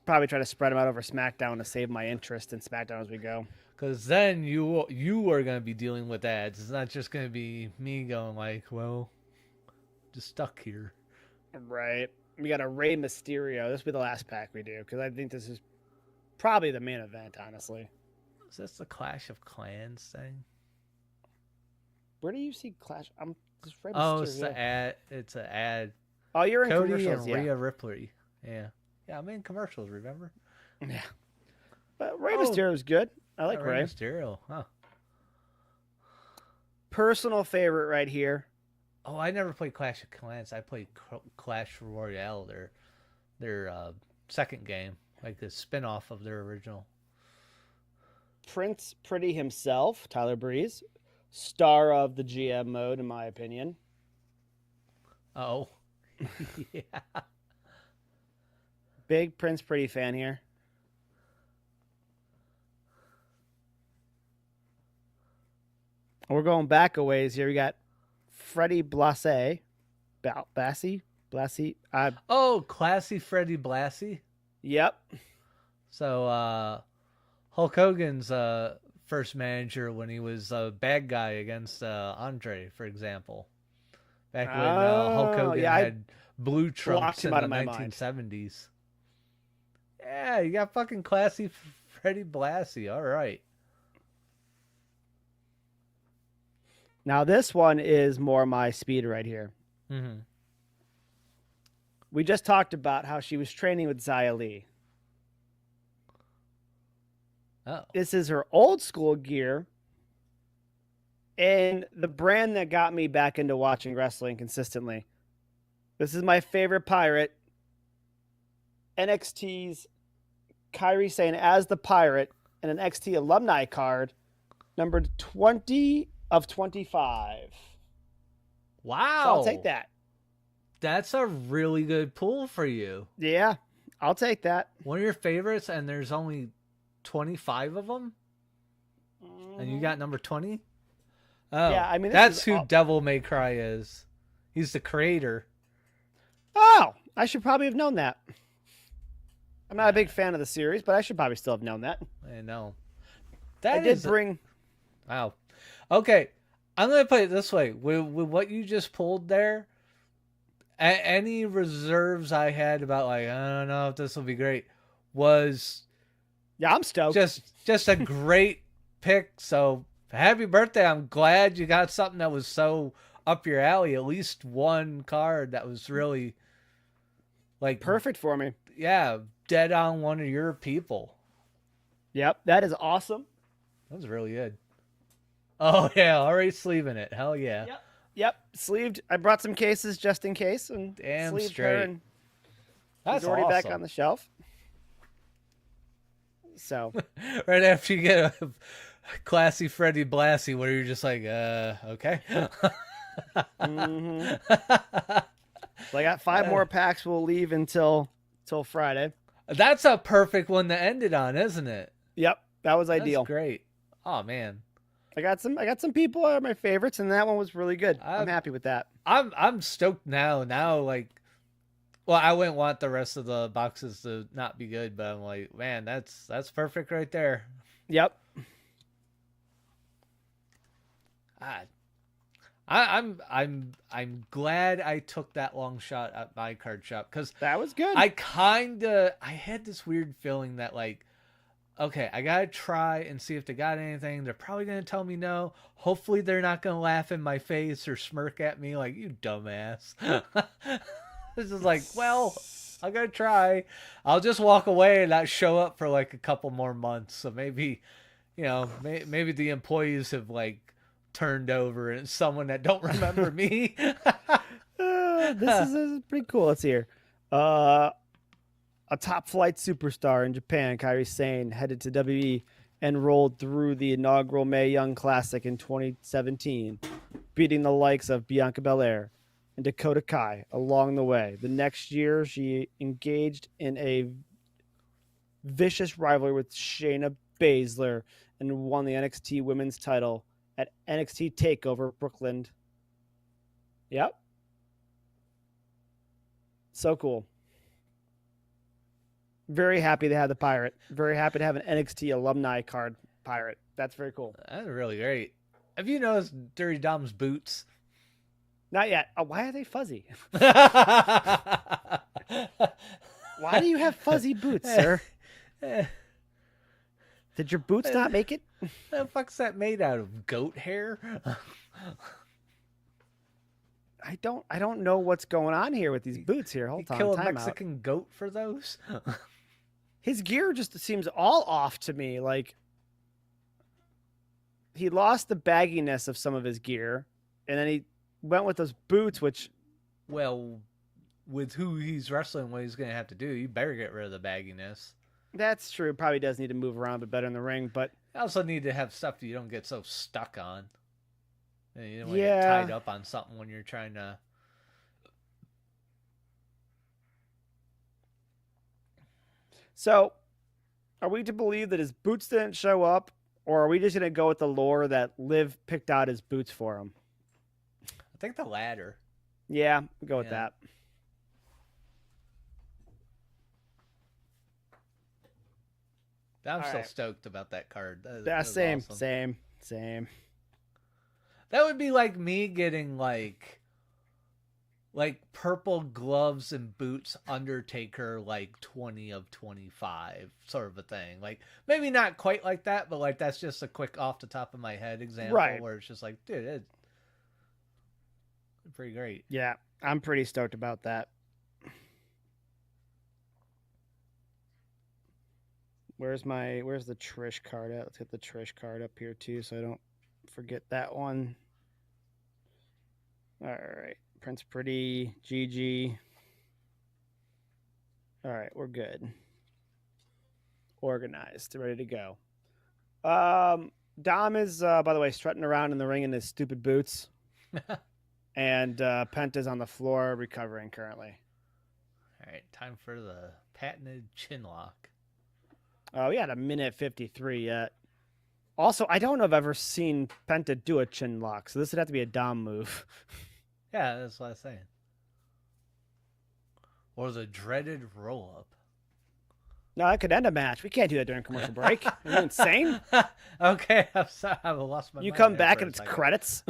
Probably try to spread them out over SmackDown to save my interest in SmackDown as we go. Because then you are going to be dealing with ads. It's not just going to be me going like, well, just stuck here. Right. We got a Rey Mysterio. This will be the last pack we do because I think this is probably the main event, honestly. Is this the Clash of Clans thing? Where do you see Clash? It's the ad. It's an ad. Oh, you're in Cody commercials, and Rhea Ripley. Yeah. Yeah, I'm in commercials, remember? Yeah. But Rey Mysterio is good. I like Rey. Mysterio, huh? Personal favorite right here. Oh, I never played Clash of Clans. I played Clash Royale, their second game, like the spin-off of their original. Prince Pretty himself, Tyler Breeze, star of the GM mode, in my opinion. Oh, yeah. Big Prince Pretty fan here. We're going back a ways here. We got Freddie Blassie. Blassie. Oh, Classy Freddie Blassie. Yep. So Hulk Hogan's first manager when he was a bad guy against Andre, for example. Back when Hulk Oh, Hogan yeah. I had blue blocked trunks him in out the of my mind. 1970s. Yeah, you got fucking Classy Freddie Blassie. All right. Now this one is more my speed right here. Mm-hmm. We just talked about how she was training with Xia Li. Oh. This is her old school gear. And the brand that got me back into watching wrestling consistently. This is my favorite pirate. NXT's Kairi Sane as the pirate and an NXT alumni card, numbered 20 of 25. Wow. So I'll take that. That's a really good pull for you. Yeah, I'll take that. One of your favorites, and there's only 25 of them? And you got number 20? Oh, yeah, I mean, that's who Devil May Cry is. He's the creator. Oh, I should probably have known that. I'm not a big fan of the series, but I should probably still have known that. I know. I did bring... Wow. Okay, I'm going to put it this way. With what you just pulled there, any reserves I had about, like, I don't know if this will be great, was... Yeah, I'm stoked. Just a great pick, so... Happy birthday. I'm glad you got something that was so up your alley. At least one card that was really like perfect for me. Yeah, dead on one of your people. Yep, that is awesome. That was really good. Oh yeah, already sleeving it. Hell yeah. Yep, sleeved. I brought some cases just in case and damn sleeved straight. her and that's already awesome. back on the shelf. So right after you get a Classy Freddie Blassie, where you're just like, okay. Mm-hmm. So I got 5 more packs. We'll leave until Friday. That's a perfect one to end it on, isn't it? Yep, that was ideal. That's great. Oh man, I got some people are my favorites, and that one was really good. I'm happy with that. I'm stoked now. Now, like, well, I wouldn't want the rest of the boxes to not be good, but I'm like, man, that's perfect right there. Yep. I'm glad I took that long shot at my card shop because that was good. I had this weird feeling that like, okay, I gotta try and see if they got anything. They're probably gonna tell me no. Hopefully they're not gonna laugh in my face or smirk at me like, you dumbass. This is like, well, I'm gonna try. I'll just walk away and not show up for like a couple more months. So maybe, maybe the employees have like turned over and it's someone that don't remember me. This is pretty cool. Let's hear. A top flight superstar in Japan, Kairi Sane, headed to WWE and rolled through the inaugural Mae Young Classic in 2017, beating the likes of Bianca Belair and Dakota Kai along the way. The next year, she engaged in a vicious rivalry with Shayna Baszler and won the NXT Women's title at NXT TakeOver Brooklyn. Yep. So cool. Very happy to have the pirate. Very happy to have an NXT alumni card pirate. That's very cool. That's really great. Have you noticed Dirty Dom's boots? Not yet. Oh, why are they fuzzy? Why do you have fuzzy boots, sir? Did your boots not make it? The fuck's that made out of? Goat hair? I don't know what's going on here with these boots here. Hold on, kill a time Mexican out. goat for those? His gear just seems all off to me. Like he lost the bagginess of some of his gear, and then he went with those boots, which, well, with who he's wrestling, what he's going to have to do, you better get rid of the bagginess. That's true. Probably does need to move around a bit better in the ring, but you also need to have stuff that you don't get so stuck on. You don't want to get tied up on something when you're trying to. So, are we to believe that his boots didn't show up, or are we just going to go with the lore that Liv picked out his boots for him? I think the latter. Yeah, we'll go with that. I'm All still right. stoked about that card. Yeah, That was same, awesome. same. That would be like me getting like purple gloves and boots Undertaker like 20 of 25 sort of a thing. Like maybe not quite like that, but like that's just a quick off the top of my head example Right. where it's just like, dude, it's pretty great. Yeah, I'm pretty stoked about that. Where's the Trish card at? Let's get the Trish card up here too, so I don't forget that one. All right, Prince Pretty, Gigi. All right, we're good. Organized, ready to go. Dom is, by the way, strutting around in the ring in his stupid boots, and Penta's on the floor recovering currently. All right, time for the patented chin lock. Oh, we had a minute 53 yet. Also, I don't know if I've ever seen Penta do a chin lock, so this would have to be a Dom move. Yeah, that's what I was saying. Or the dreaded roll up. No, that could end a match. We can't do that during commercial break. Are you insane? Okay, I'm sorry. I lost my You mind come there back for and a it's second. credits.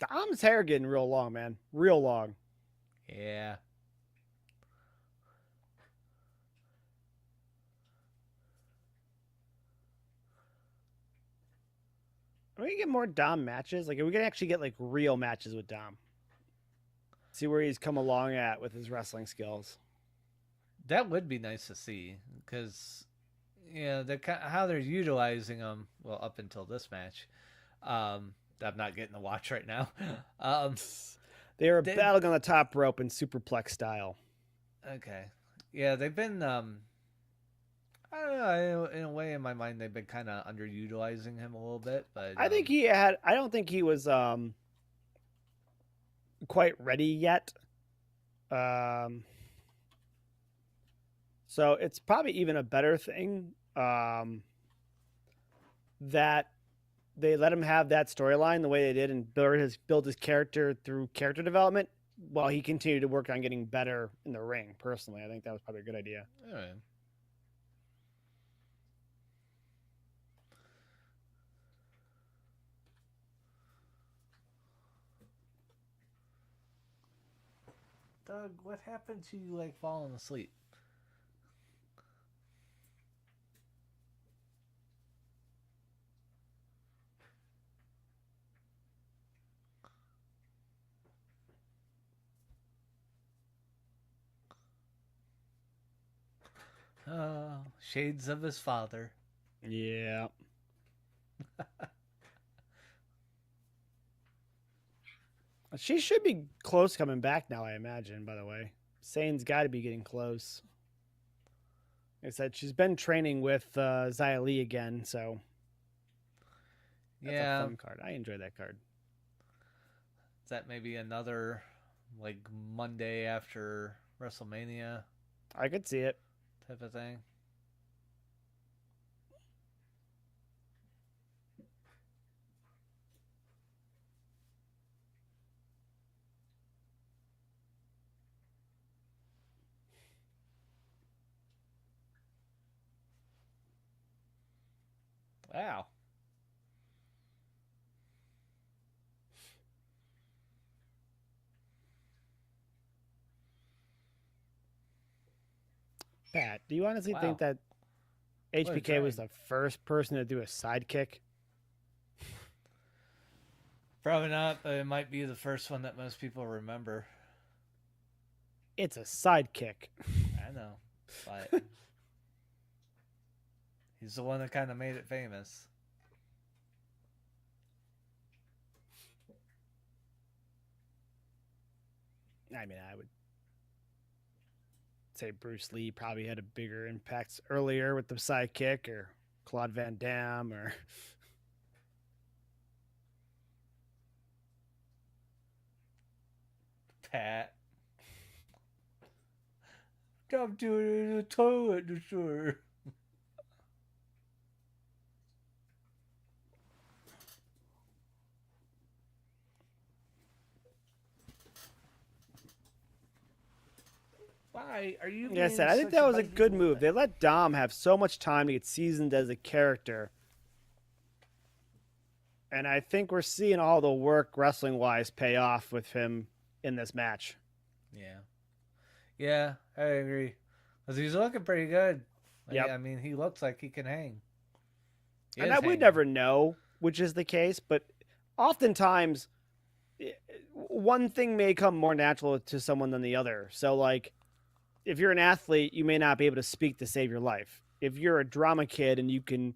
Dom's hair getting real long, man. Real long. Yeah. Are we gonna get more Dom matches? Like, are we gonna actually get like real matches with Dom? See where he's come along at with his wrestling skills. That would be nice to see because, yeah, how they're utilizing them. Well, up until this match, I'm not getting to watch right now. They were battling on the top rope in superplex style. Okay, yeah, they've been. I don't know. In a way, in my mind, they've been kind of underutilizing him a little bit. But I think he had. I don't think he was quite ready yet. So it's probably even a better thing that they let him have that storyline the way they did and build his character through character development while he continued to work on getting better in the ring. Personally, I think that was probably a good idea. all right. Doug, what happened to you like falling asleep? Shades of his father. Yeah. She should be close coming back now, I imagine, by the way. Sane's got to be getting close. Like I said, she's been training with Xia Li again, so that's a fun card. I enjoy that card. Is that maybe another like Monday after WrestleMania I could see it. type of thing? Wow. Pat, do you honestly think that HBK was the first person to do a sidekick? Probably not, but it might be the first one that most people remember. It's a sidekick. I know, but he's the one that kind of made it famous. I mean, I would say Bruce Lee probably had a bigger impact earlier with the sidekick, or Claude Van Damme, or Pat. Stop doing it in the toilet, sir. Why are you Like I being said, I think such that a was a baby good boy? move. They let Dom have so much time to get seasoned as a character. And I think we're seeing all the work wrestling wise pay off with him in this match. Yeah. Yeah, I agree. Because he's looking pretty good. Yep. I mean, he looks like he can hang. He And is I would hanging. never know which is the case, but oftentimes one thing may come more natural to someone than the other. So, like, if you're an athlete, you may not be able to speak to save your life. If you're a drama kid and you can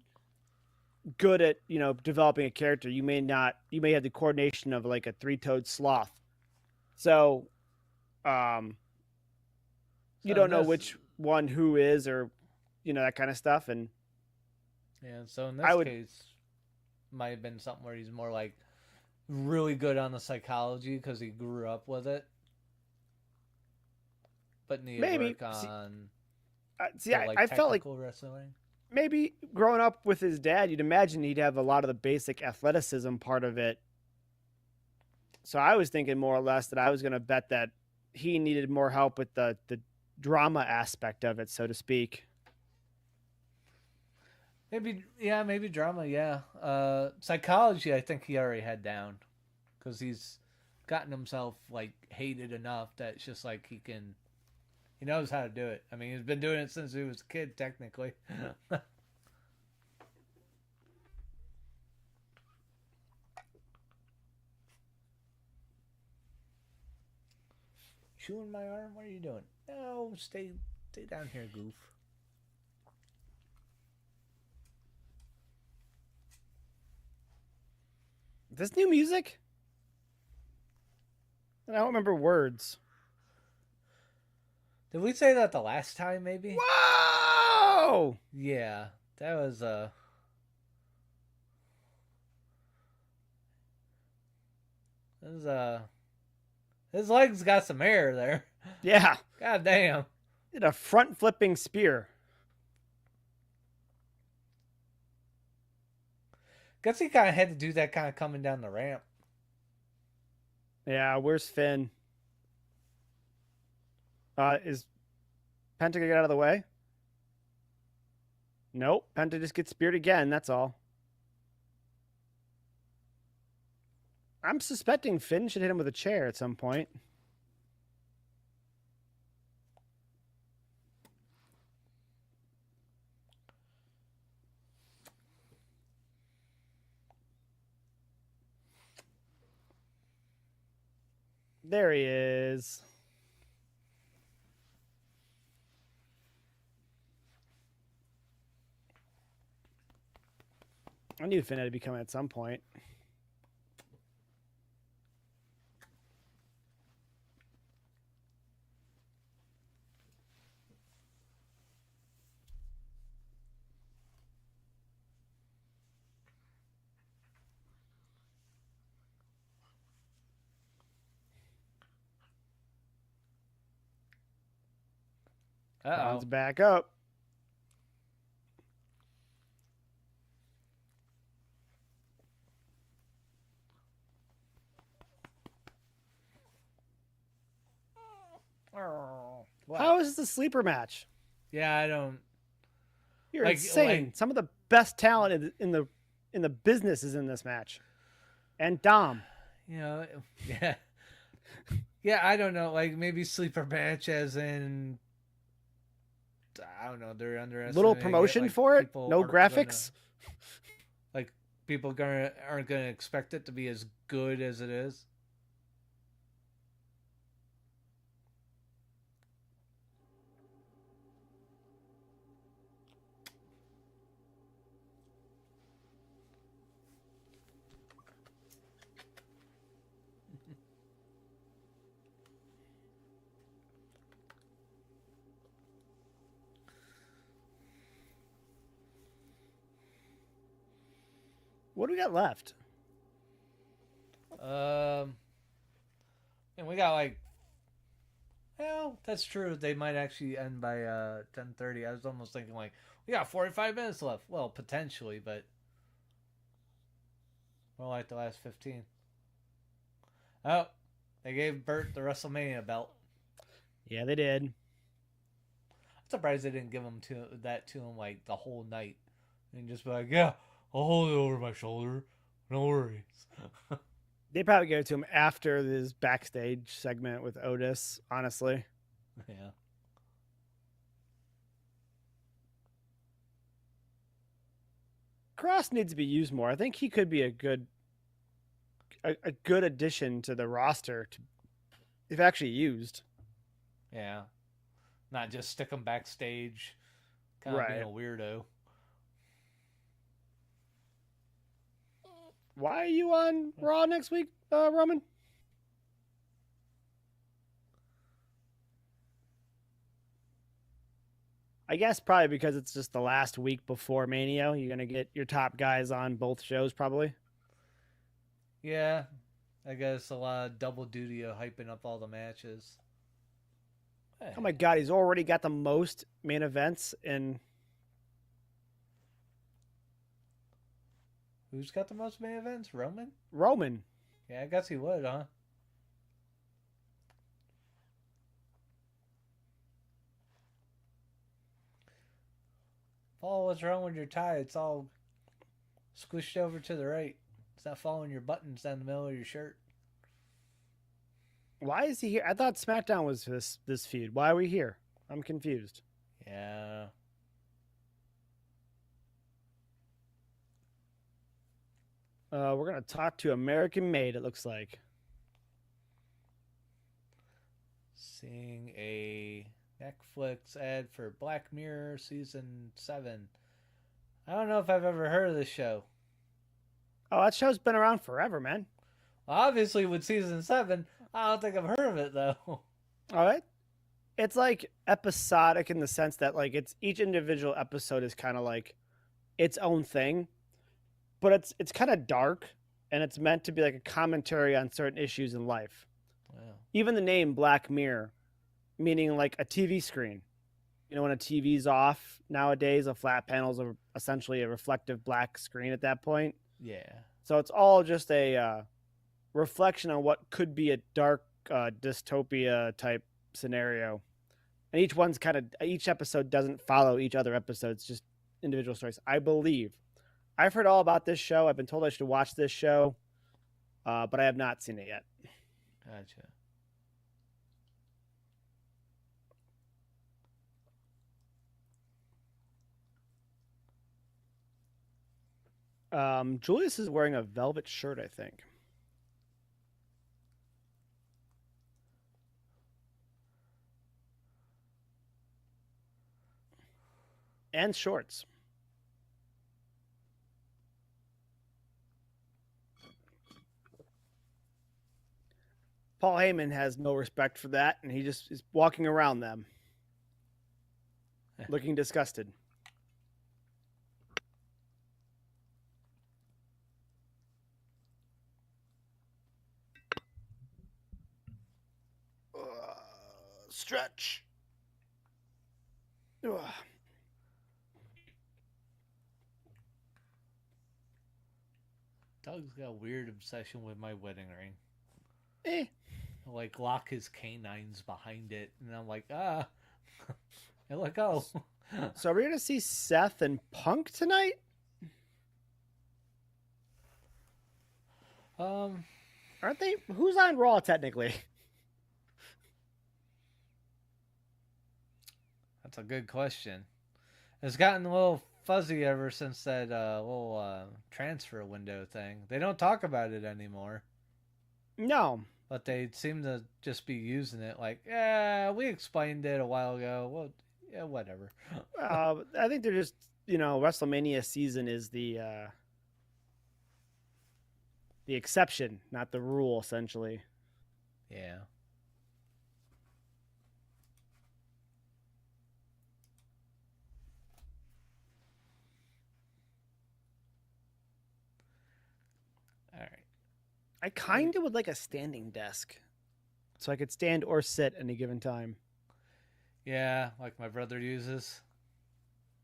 good at developing a character, you may not. You may have the coordination of like a three-toed sloth. So, um, you So in don't know this, which one who is, or that kind of stuff. And yeah. So in I this would case, might have been something where he's more like really good on the psychology because he grew up with it, but needed maybe work see. on See, the I like felt like technical wrestling. maybe growing up with his dad, you'd imagine he'd have a lot of the basic athleticism part of it. So I was thinking more or less that I was going to bet that he needed more help with the drama aspect of it, so to speak. Maybe yeah, maybe drama. Yeah, psychology. I think he already had down because he's gotten himself like hated enough that it's just like he knows how to do it. I mean, he's been doing it since he was a kid, technically. Chewing my arm? What are you doing? No, stay down here, goof. This new music? I don't remember words. Did we say that the last time? Maybe. Whoa! Yeah, that was This is, his legs got some hair there. Yeah, God damn. did a front flipping spear. Guess he kind of had to do that kind of coming down the ramp. Yeah, where's Finn? Is Penta gonna get out of the way? Nope. Penta just gets speared again. That's all. I'm suspecting Finn should hit him with a chair at some point. There he is. I knew Finn had to be coming at some point. Khan's Uh back up. oh. How is this a sleeper match? Yeah, I don't. You're Like- insane. like- Some of the best talent in the business is in this match. And Dom. You know, yeah. Yeah, I don't know. Like maybe sleeper match, as in, I don't know. They're underestimating Little promotion like, for it. people No aren't graphics. like people aren't gonna expect it to be as good as it is. What do we got left? And we got like, well, that's true. They might actually end by 10:30. I was almost thinking like we got 45 minutes left. Well, potentially, but more like the last 15. Oh, they gave Bert the WrestleMania belt. Yeah, they did. surprised they didn't give him to him like the whole night, and just be like, "Yeah, I'll hold it over my shoulder. No worries." They probably gave it to him after this backstage segment with Otis, honestly. Yeah. Cross needs to be used more. I think he could be a good addition to the roster if actually used. Yeah. Not just stick him backstage, kind of being a weirdo. Why are you on Raw next week, Roman? I guess probably because it's just the last week before Mania. You're going to get your top guys on both shows, probably. Yeah. I guess a lot of double duty of hyping up all the matches. Hey. Oh my God, he's already got the most main events in. Who's got the most main events? Roman? Roman. Yeah, I guess he would, huh? Paul, what's wrong with your tie? It's all squished over to the right. It's not following your buttons down the middle of your shirt. Why is he here? I thought SmackDown was this feud. Why are we here? I'm confused. Yeah. We're going to talk to American Made, it looks like. Seeing a Netflix ad for Black Mirror Season 7. I don't know if I've ever heard of this show. Oh, that show's been around forever, man. Obviously, with Season 7, I don't think I've heard of it, though. All right. It's like episodic in the sense that like it's each individual episode is kind of like its own thing, but it's kind of dark and it's meant to be like a commentary on certain issues in life. Wow. Even the name Black Mirror, meaning like a TV screen. You know, when a TV's off nowadays, a flat panel's essentially a reflective black screen at that point. Yeah. So it's all just a reflection on what could be a dark dystopia type scenario. And each episode doesn't follow each other episode. It's just individual stories. I believe. I've heard all about this show. I've been told I should watch this show, but I have not seen it yet. Gotcha. Julius is wearing a velvet shirt, I think. And shorts. Paul Heyman has no respect for that, and he just is walking around them, looking disgusted. Stretch. Ugh. Doug's got a weird obsession with my wedding ring. Like lock his canines behind it, and I'm like, and let go. So are we gonna see Seth and Punk tonight? Aren't they? Who's on Raw technically? That's a good question. It's gotten a little fuzzy ever since that little transfer window thing. They don't talk about it anymore. No. But they seem to just be using it like, yeah, we explained it a while ago. Well, yeah, whatever. I think they're just, WrestleMania season is the exception, not the rule, essentially. Yeah. All right. I kind of would like a standing desk so I could stand or sit at any given time. Yeah, like my brother uses.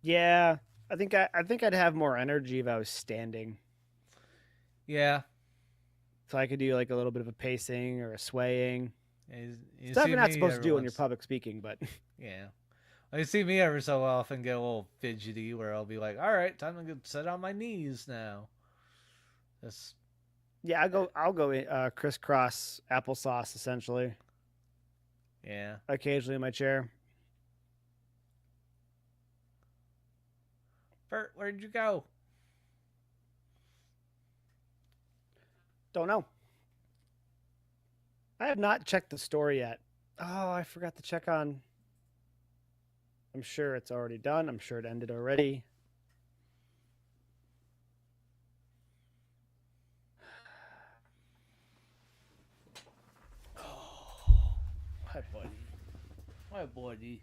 Yeah, I think I'd have more energy if I was standing. Yeah. So I could do like a little bit of a pacing or a swaying. You Stuff you're not supposed to do when you're public speaking, but yeah. You see me every so often get a little fidgety where I'll be like, all right, time to get sit on my knees now. That's Yeah, I'll go crisscross applesauce essentially. yeah. Occasionally in my chair. Bert, where'd you go? Don't know. I have not checked the store yet. Oh, I forgot to check on. I'm sure it's already done. I'm sure it ended already. Hi, buddy. Hi, buddy.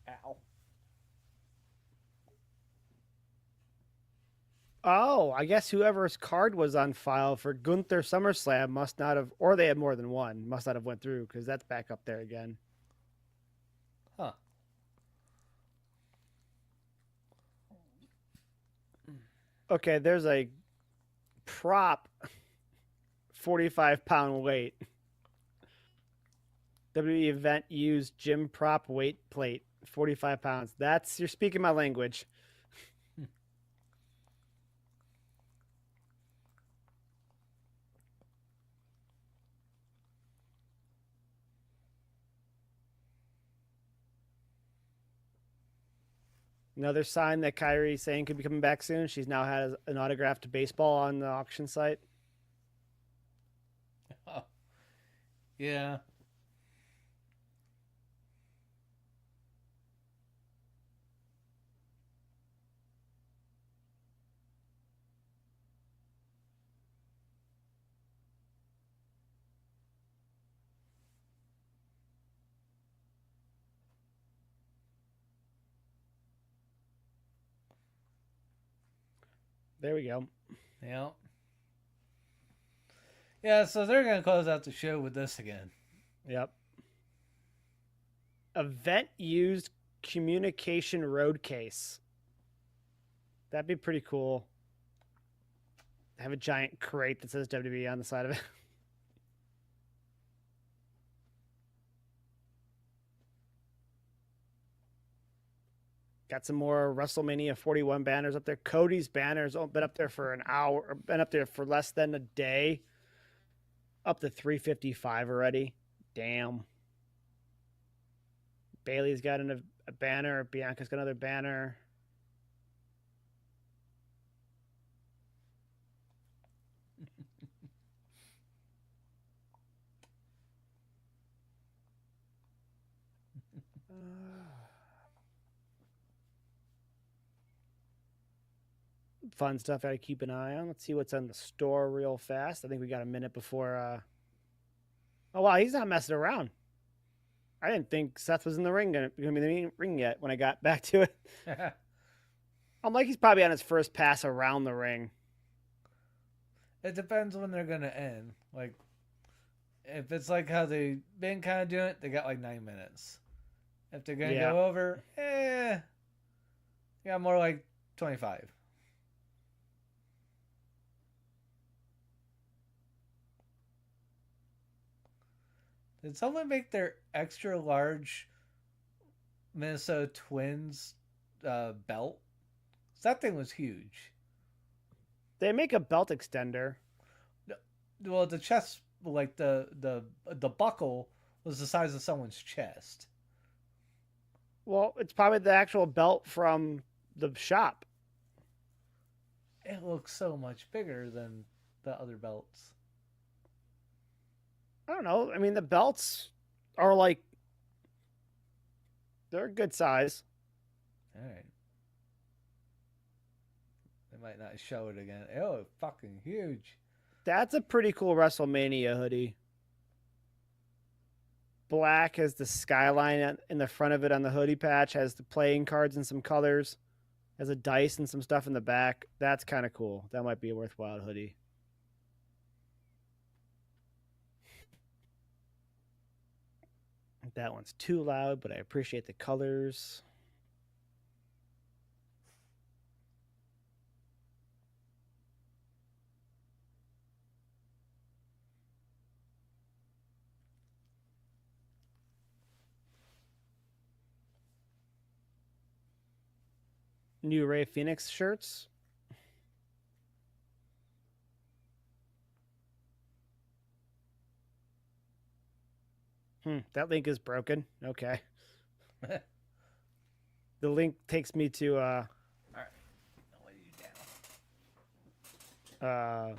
Ow. Oh, I guess whoever's card was on file for Gunther SummerSlam must not have, or they had more than one, must not have went through because that's back up there again. Huh. Okay, there's a prop 45-pound weight. WWE event used gym prop weight plate 45 pounds. You're speaking my language. Another sign that Kyrie saying could be coming back soon. She's now has an autographed baseball on the auction site. Yeah. There we go. Yeah. Yeah, so they're going to close out the show with this again. Yep. Event used communication road case. That'd be pretty cool. Have a giant crate that says WWE on the side of it. Got some more WrestleMania 41 banners up there. Cody's banners been up there for an hour, been up there for less than a day. Up to 355 already. Damn. Bailey's got a banner. Bianca's got another banner. Fun stuff I gotta keep an eye on. Let's see what's in the store real fast. I think we got a minute before. Oh wow, he's not messing around. I didn't think Seth was in the ring gonna be in the ring yet when I got back to it. I'm like he's probably on his first pass around the ring. It depends when they're going to end. Like, if it's like how they've been kind of doing it, they got like 9 minutes. If they're going to go over, they got more like 25. Did someone make their extra large Minnesota Twins belt? That thing was huge. They make a belt extender. Well, the chest, like the buckle, was the size of someone's chest. Well, it's probably the actual belt from the shop. It looks so much bigger than the other belts. I don't know. I mean, the belts are like they're a good size. All right. They might not show it again. Oh, fucking huge. That's a pretty cool WrestleMania hoodie. Black has the skyline in the front of it on the hoodie patch, has the playing cards and some colors, has a dice and some stuff in the back. That's kind of cool. That might be a worthwhile hoodie. That one's too loud, but I appreciate the colors. new Ray Phoenix shirts. That link is broken. Okay. The link takes me to All right. I'll lay you down.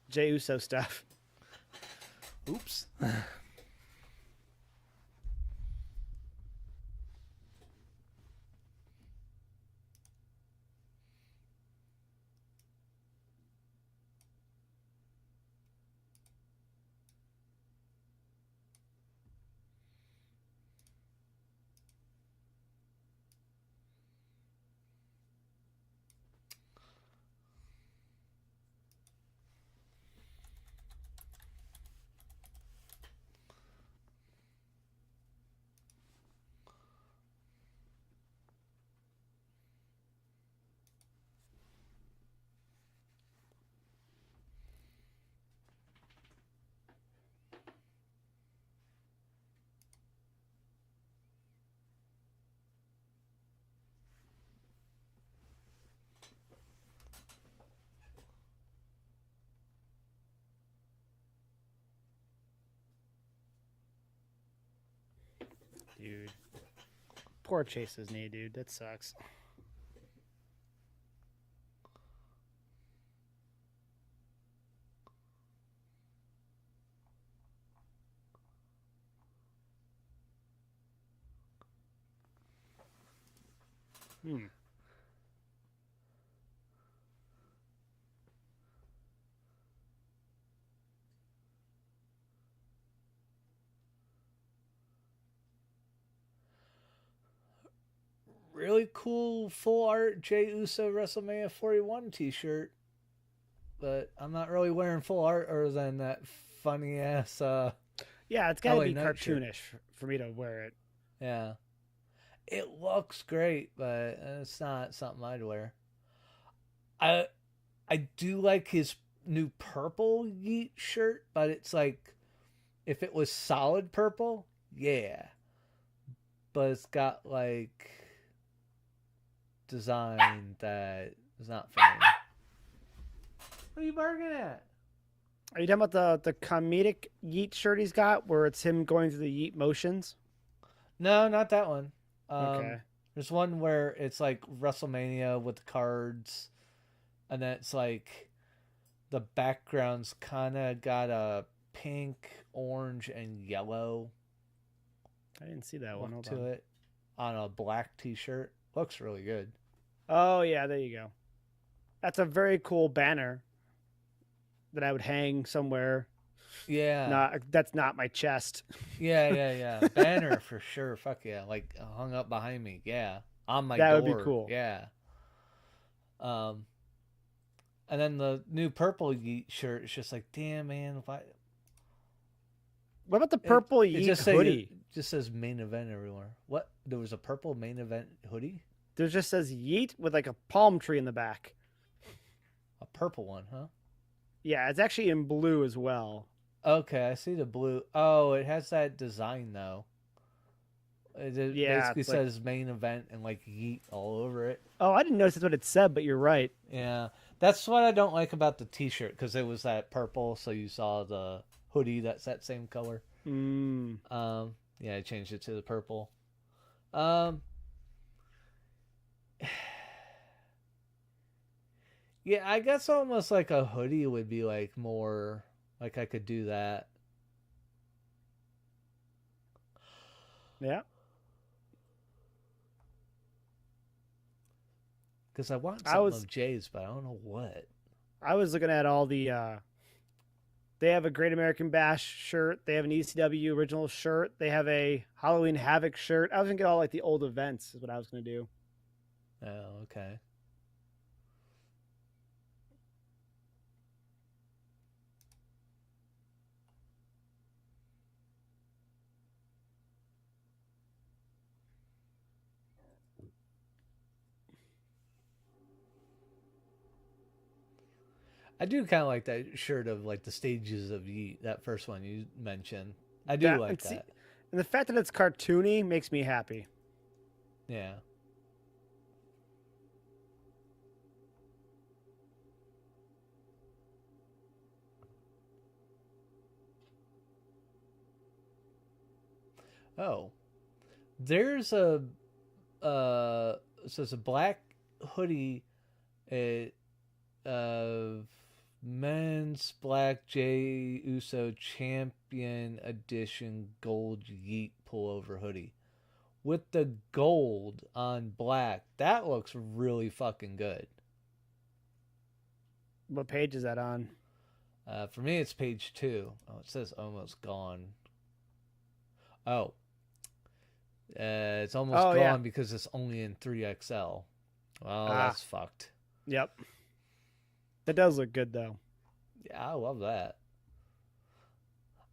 Jey Uso stuff. Oops. Dude. Poor Chase's knee, dude. That sucks. Really cool full art Jey Uso WrestleMania 41 t-shirt. But I'm not really wearing full art other than that funny ass Yeah, it's gotta LA be Knight cartoonish for me to wear it. Yeah. It looks great, but it's not something I'd wear. I I do like his new purple Yeet shirt, but it's like if it was solid purple, yeah. But it's got like design that is not for me. What are you barking at? Are you talking about the comedic Yeet shirt he's got, where it's him going through the Yeet motions? No, not that one. Okay. There's one where it's like WrestleMania with the cards, and then it's like the background's kind of got a pink, orange, and yellow I didn't see that one. look Hold to on. it on a black t-shirt. Looks really good. Oh yeah, there you go. That's a very cool banner that I would hang somewhere. Yeah. That's not my chest. Yeah. Banner for sure. Fuck yeah. Like hung up behind me. Yeah. On my That door. would be cool. Yeah. And then the new purple Yeet shirt is just like, damn man, why What about the purple it Yeet just hoodie? It just says main event everywhere. What? There was a purple main event hoodie? There just says Yeet with like a palm tree in the back. A purple one, huh? Yeah, it's actually in blue as well. Okay, I see the blue. Oh, it has that design though. It Yeah, basically it's like, says main event and like Yeet all over it. oh, I didn't notice that's what it said, but you're right. Yeah, that's what I don't like about the T-shirt because it was that purple, so you saw the hoodie that's that same color. Yeah, I changed it to the purple. Yeah, I guess almost like a hoodie would be like more like I could do that. Yeah. Because I want I something was of Jay's, but I don't know what. I was looking at all the they have a Great American Bash shirt, they have an ECW original shirt, they have a Halloween Havoc shirt. I was gonna get all like the old events is what I was gonna do. Oh, okay. I do kind of like that shirt of like the stages of Yeet, that first one you mentioned. I do That like and, see, that. and the fact that it's cartoony makes me happy. Yeah. Oh, there's a so it's a black hoodie, it men's Black J Uso Champion Edition Gold Yeet pullover hoodie with the gold on black. That looks really fucking good. What page is that on? For me, it's page 2. Oh, it says almost gone. Oh, it's almost Oh gone yeah. because it's only in 3XL. Well, Ah, that's fucked. yep. That does look good though. Yeah, I love that.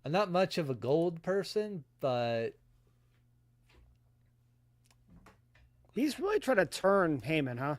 I'm not much of a gold person, but He's really trying to turn Heyman, huh?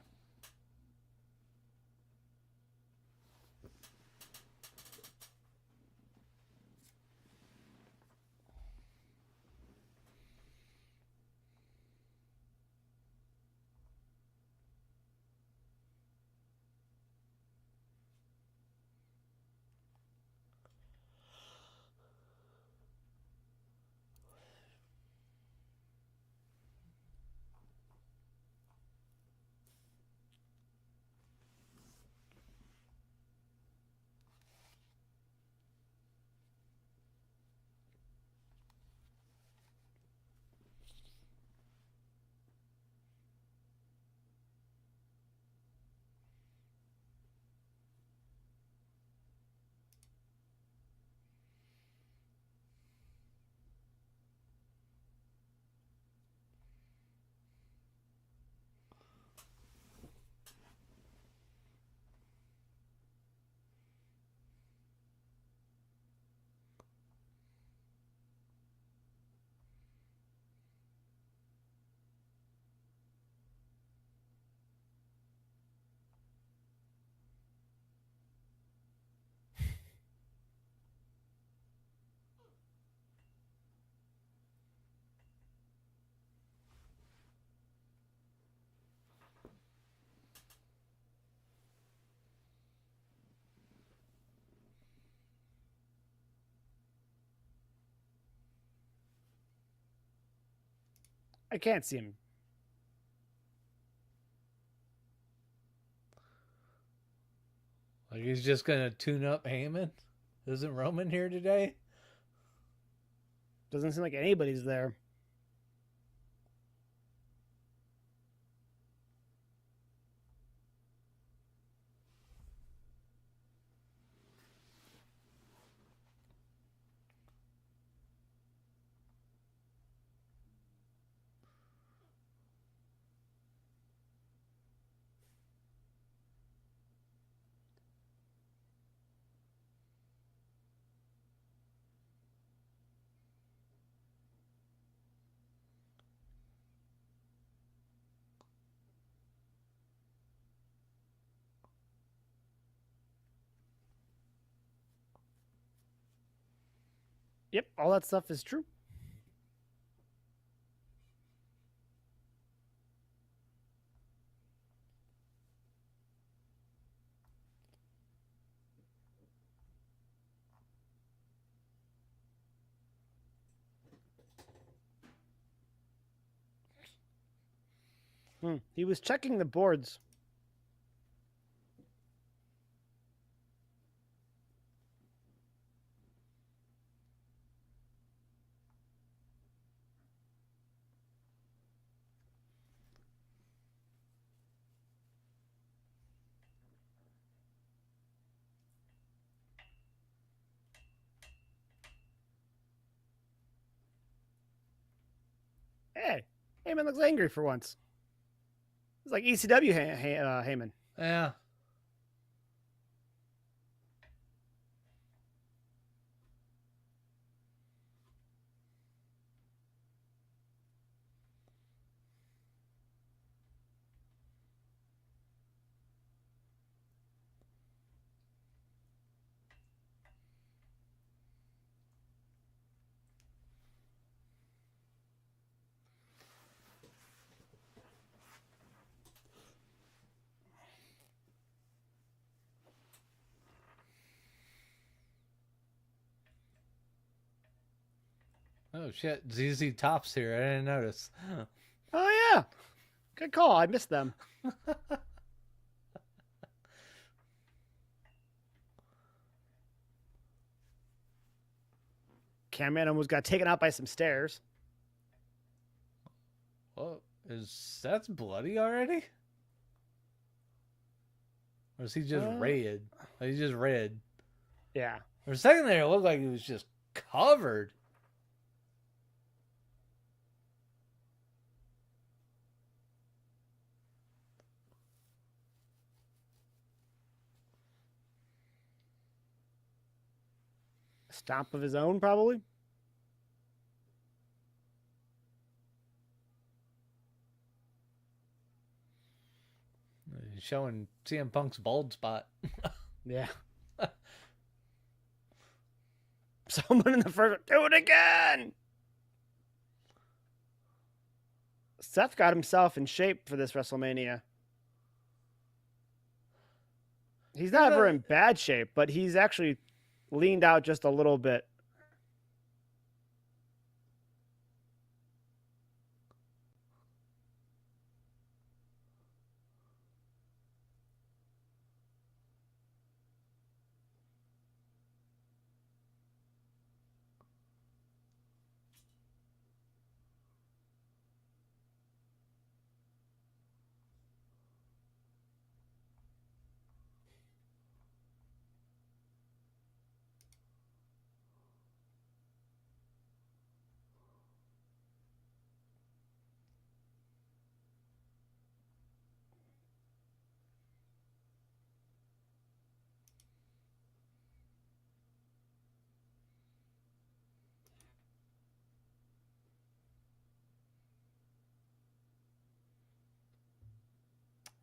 I can't see him. like he's just gonna tune up Heyman. Isn't Roman here today? Doesn't seem like anybody's there. Yep, all that stuff is true. He was checking the boards. Hey, Heyman looks angry for once. It's like ECW Heyman. Yeah. Oh shit, ZZ Top's here. I didn't notice. Oh yeah, good call. I missed them. Cameraman almost got taken out by some stairs. Well, that's bloody already? Or is he just red? Like, he's just red. Yeah. For a second there, it looked like he was just covered. Stomp of his own, probably. He's showing CM Punk's bald spot. Yeah. Someone in the first. Do it again! Seth got himself in shape for this WrestleMania. He's not ever in bad shape, but he's actually leaned out just a little bit.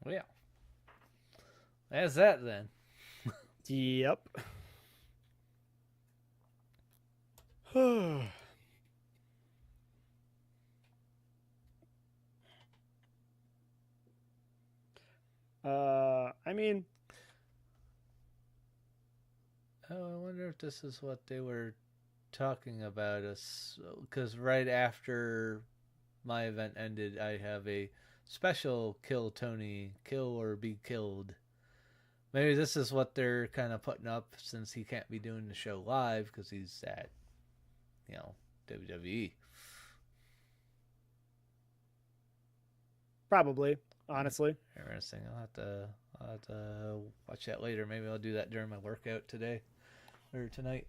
Well, yeah. That's that then. Yep. I mean, oh, I wonder if this is what they were talking about us. Because right after my event ended, I have a special Kill Tony, Kill or Be Killed. Maybe this is what they're kind of putting up since he can't be doing the show live because he's at, WWE. probably, honestly. Interesting. I'll have to watch that later. Maybe I'll do that during my workout today or tonight.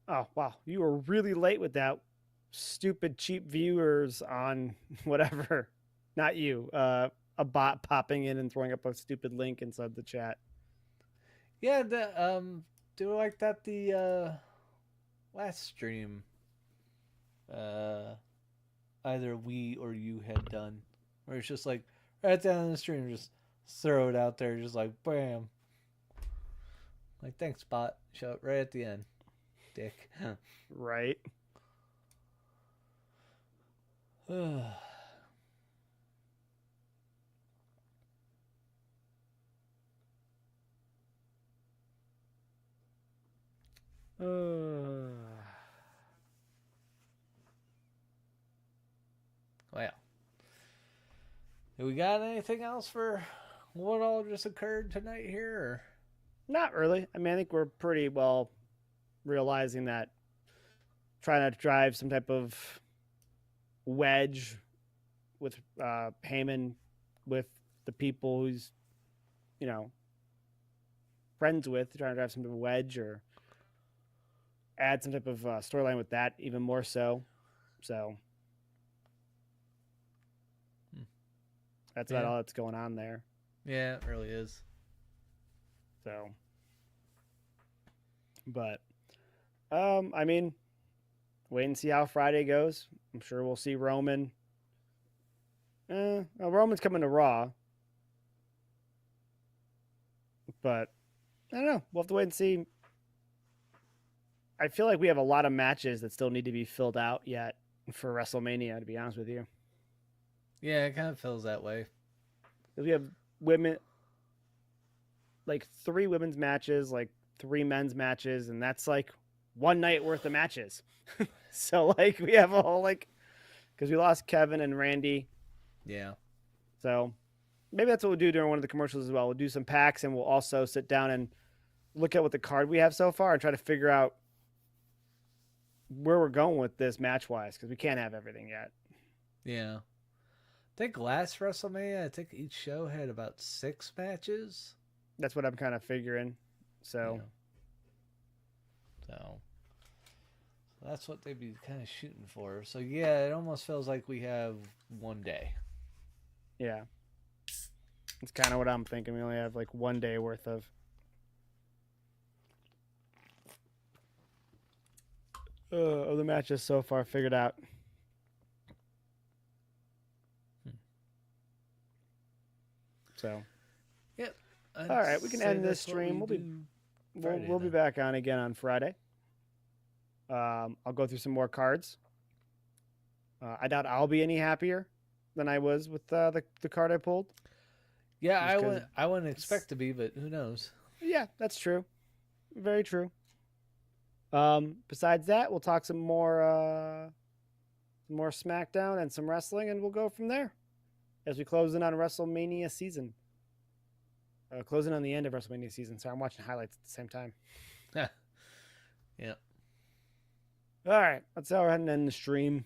Oh, wow. You were really late with that. Stupid, cheap viewers on whatever. Not you. A bot popping in and throwing up a stupid link inside the chat. Yeah, do like that the last stream either we or you had done, where it's just like right at the end of the stream, just throw it out there, just like bam. Like, thanks, bot. Show it right at the end, dick. Right. Well, do we got anything else for what all just occurred tonight here? Or? Not really. I mean, I think we're pretty well realizing that trying to drive some type of wedge with Heyman with the people he's, friends with, trying to drive some type of wedge or add some type of storyline with that even more so. So that's about all that's going on there. Yeah, it really is. So, but, I mean, wait and see how Friday goes. I'm sure we'll see Roman. Well, Roman's coming to Raw. But, I don't know. We'll have to wait and see. I feel like we have a lot of matches that still need to be filled out yet for WrestleMania, to be honest with you. Yeah, it kind of feels that way. We have women, like 3 women's matches, like 3 men's matches, and that's like one night worth of matches. So like we have a whole like because we lost Kevin and Randy. Yeah. So maybe that's what we'll do during one of the commercials as well. We'll do some packs, and we'll also sit down and look at what the card we have so far and try to figure out where we're going with this match wise because we can't have everything yet. Yeah. I think last WrestleMania, I think each show had about 6 matches. That's what I'm kind of figuring. So, So that's what they'd be kind of shooting for. So yeah, it almost feels like we have one day. yeah. It's kind of what I'm thinking. We only have like one day worth of the matches so far figured out. So, Yep. all right, we can end this stream. We'll be back on again on Friday. I'll go through some more cards. I doubt I'll be any happier than I was with the card I pulled. Yeah, I wouldn't expect to be, but who knows? Yeah, that's true. Very true. Besides that, we'll talk some more SmackDown and some wrestling, and we'll go from there as we close in on WrestleMania season. Closing on the end of WrestleMania season. So I'm watching highlights at the same time. Yeah. All right, let's go ahead and end the stream.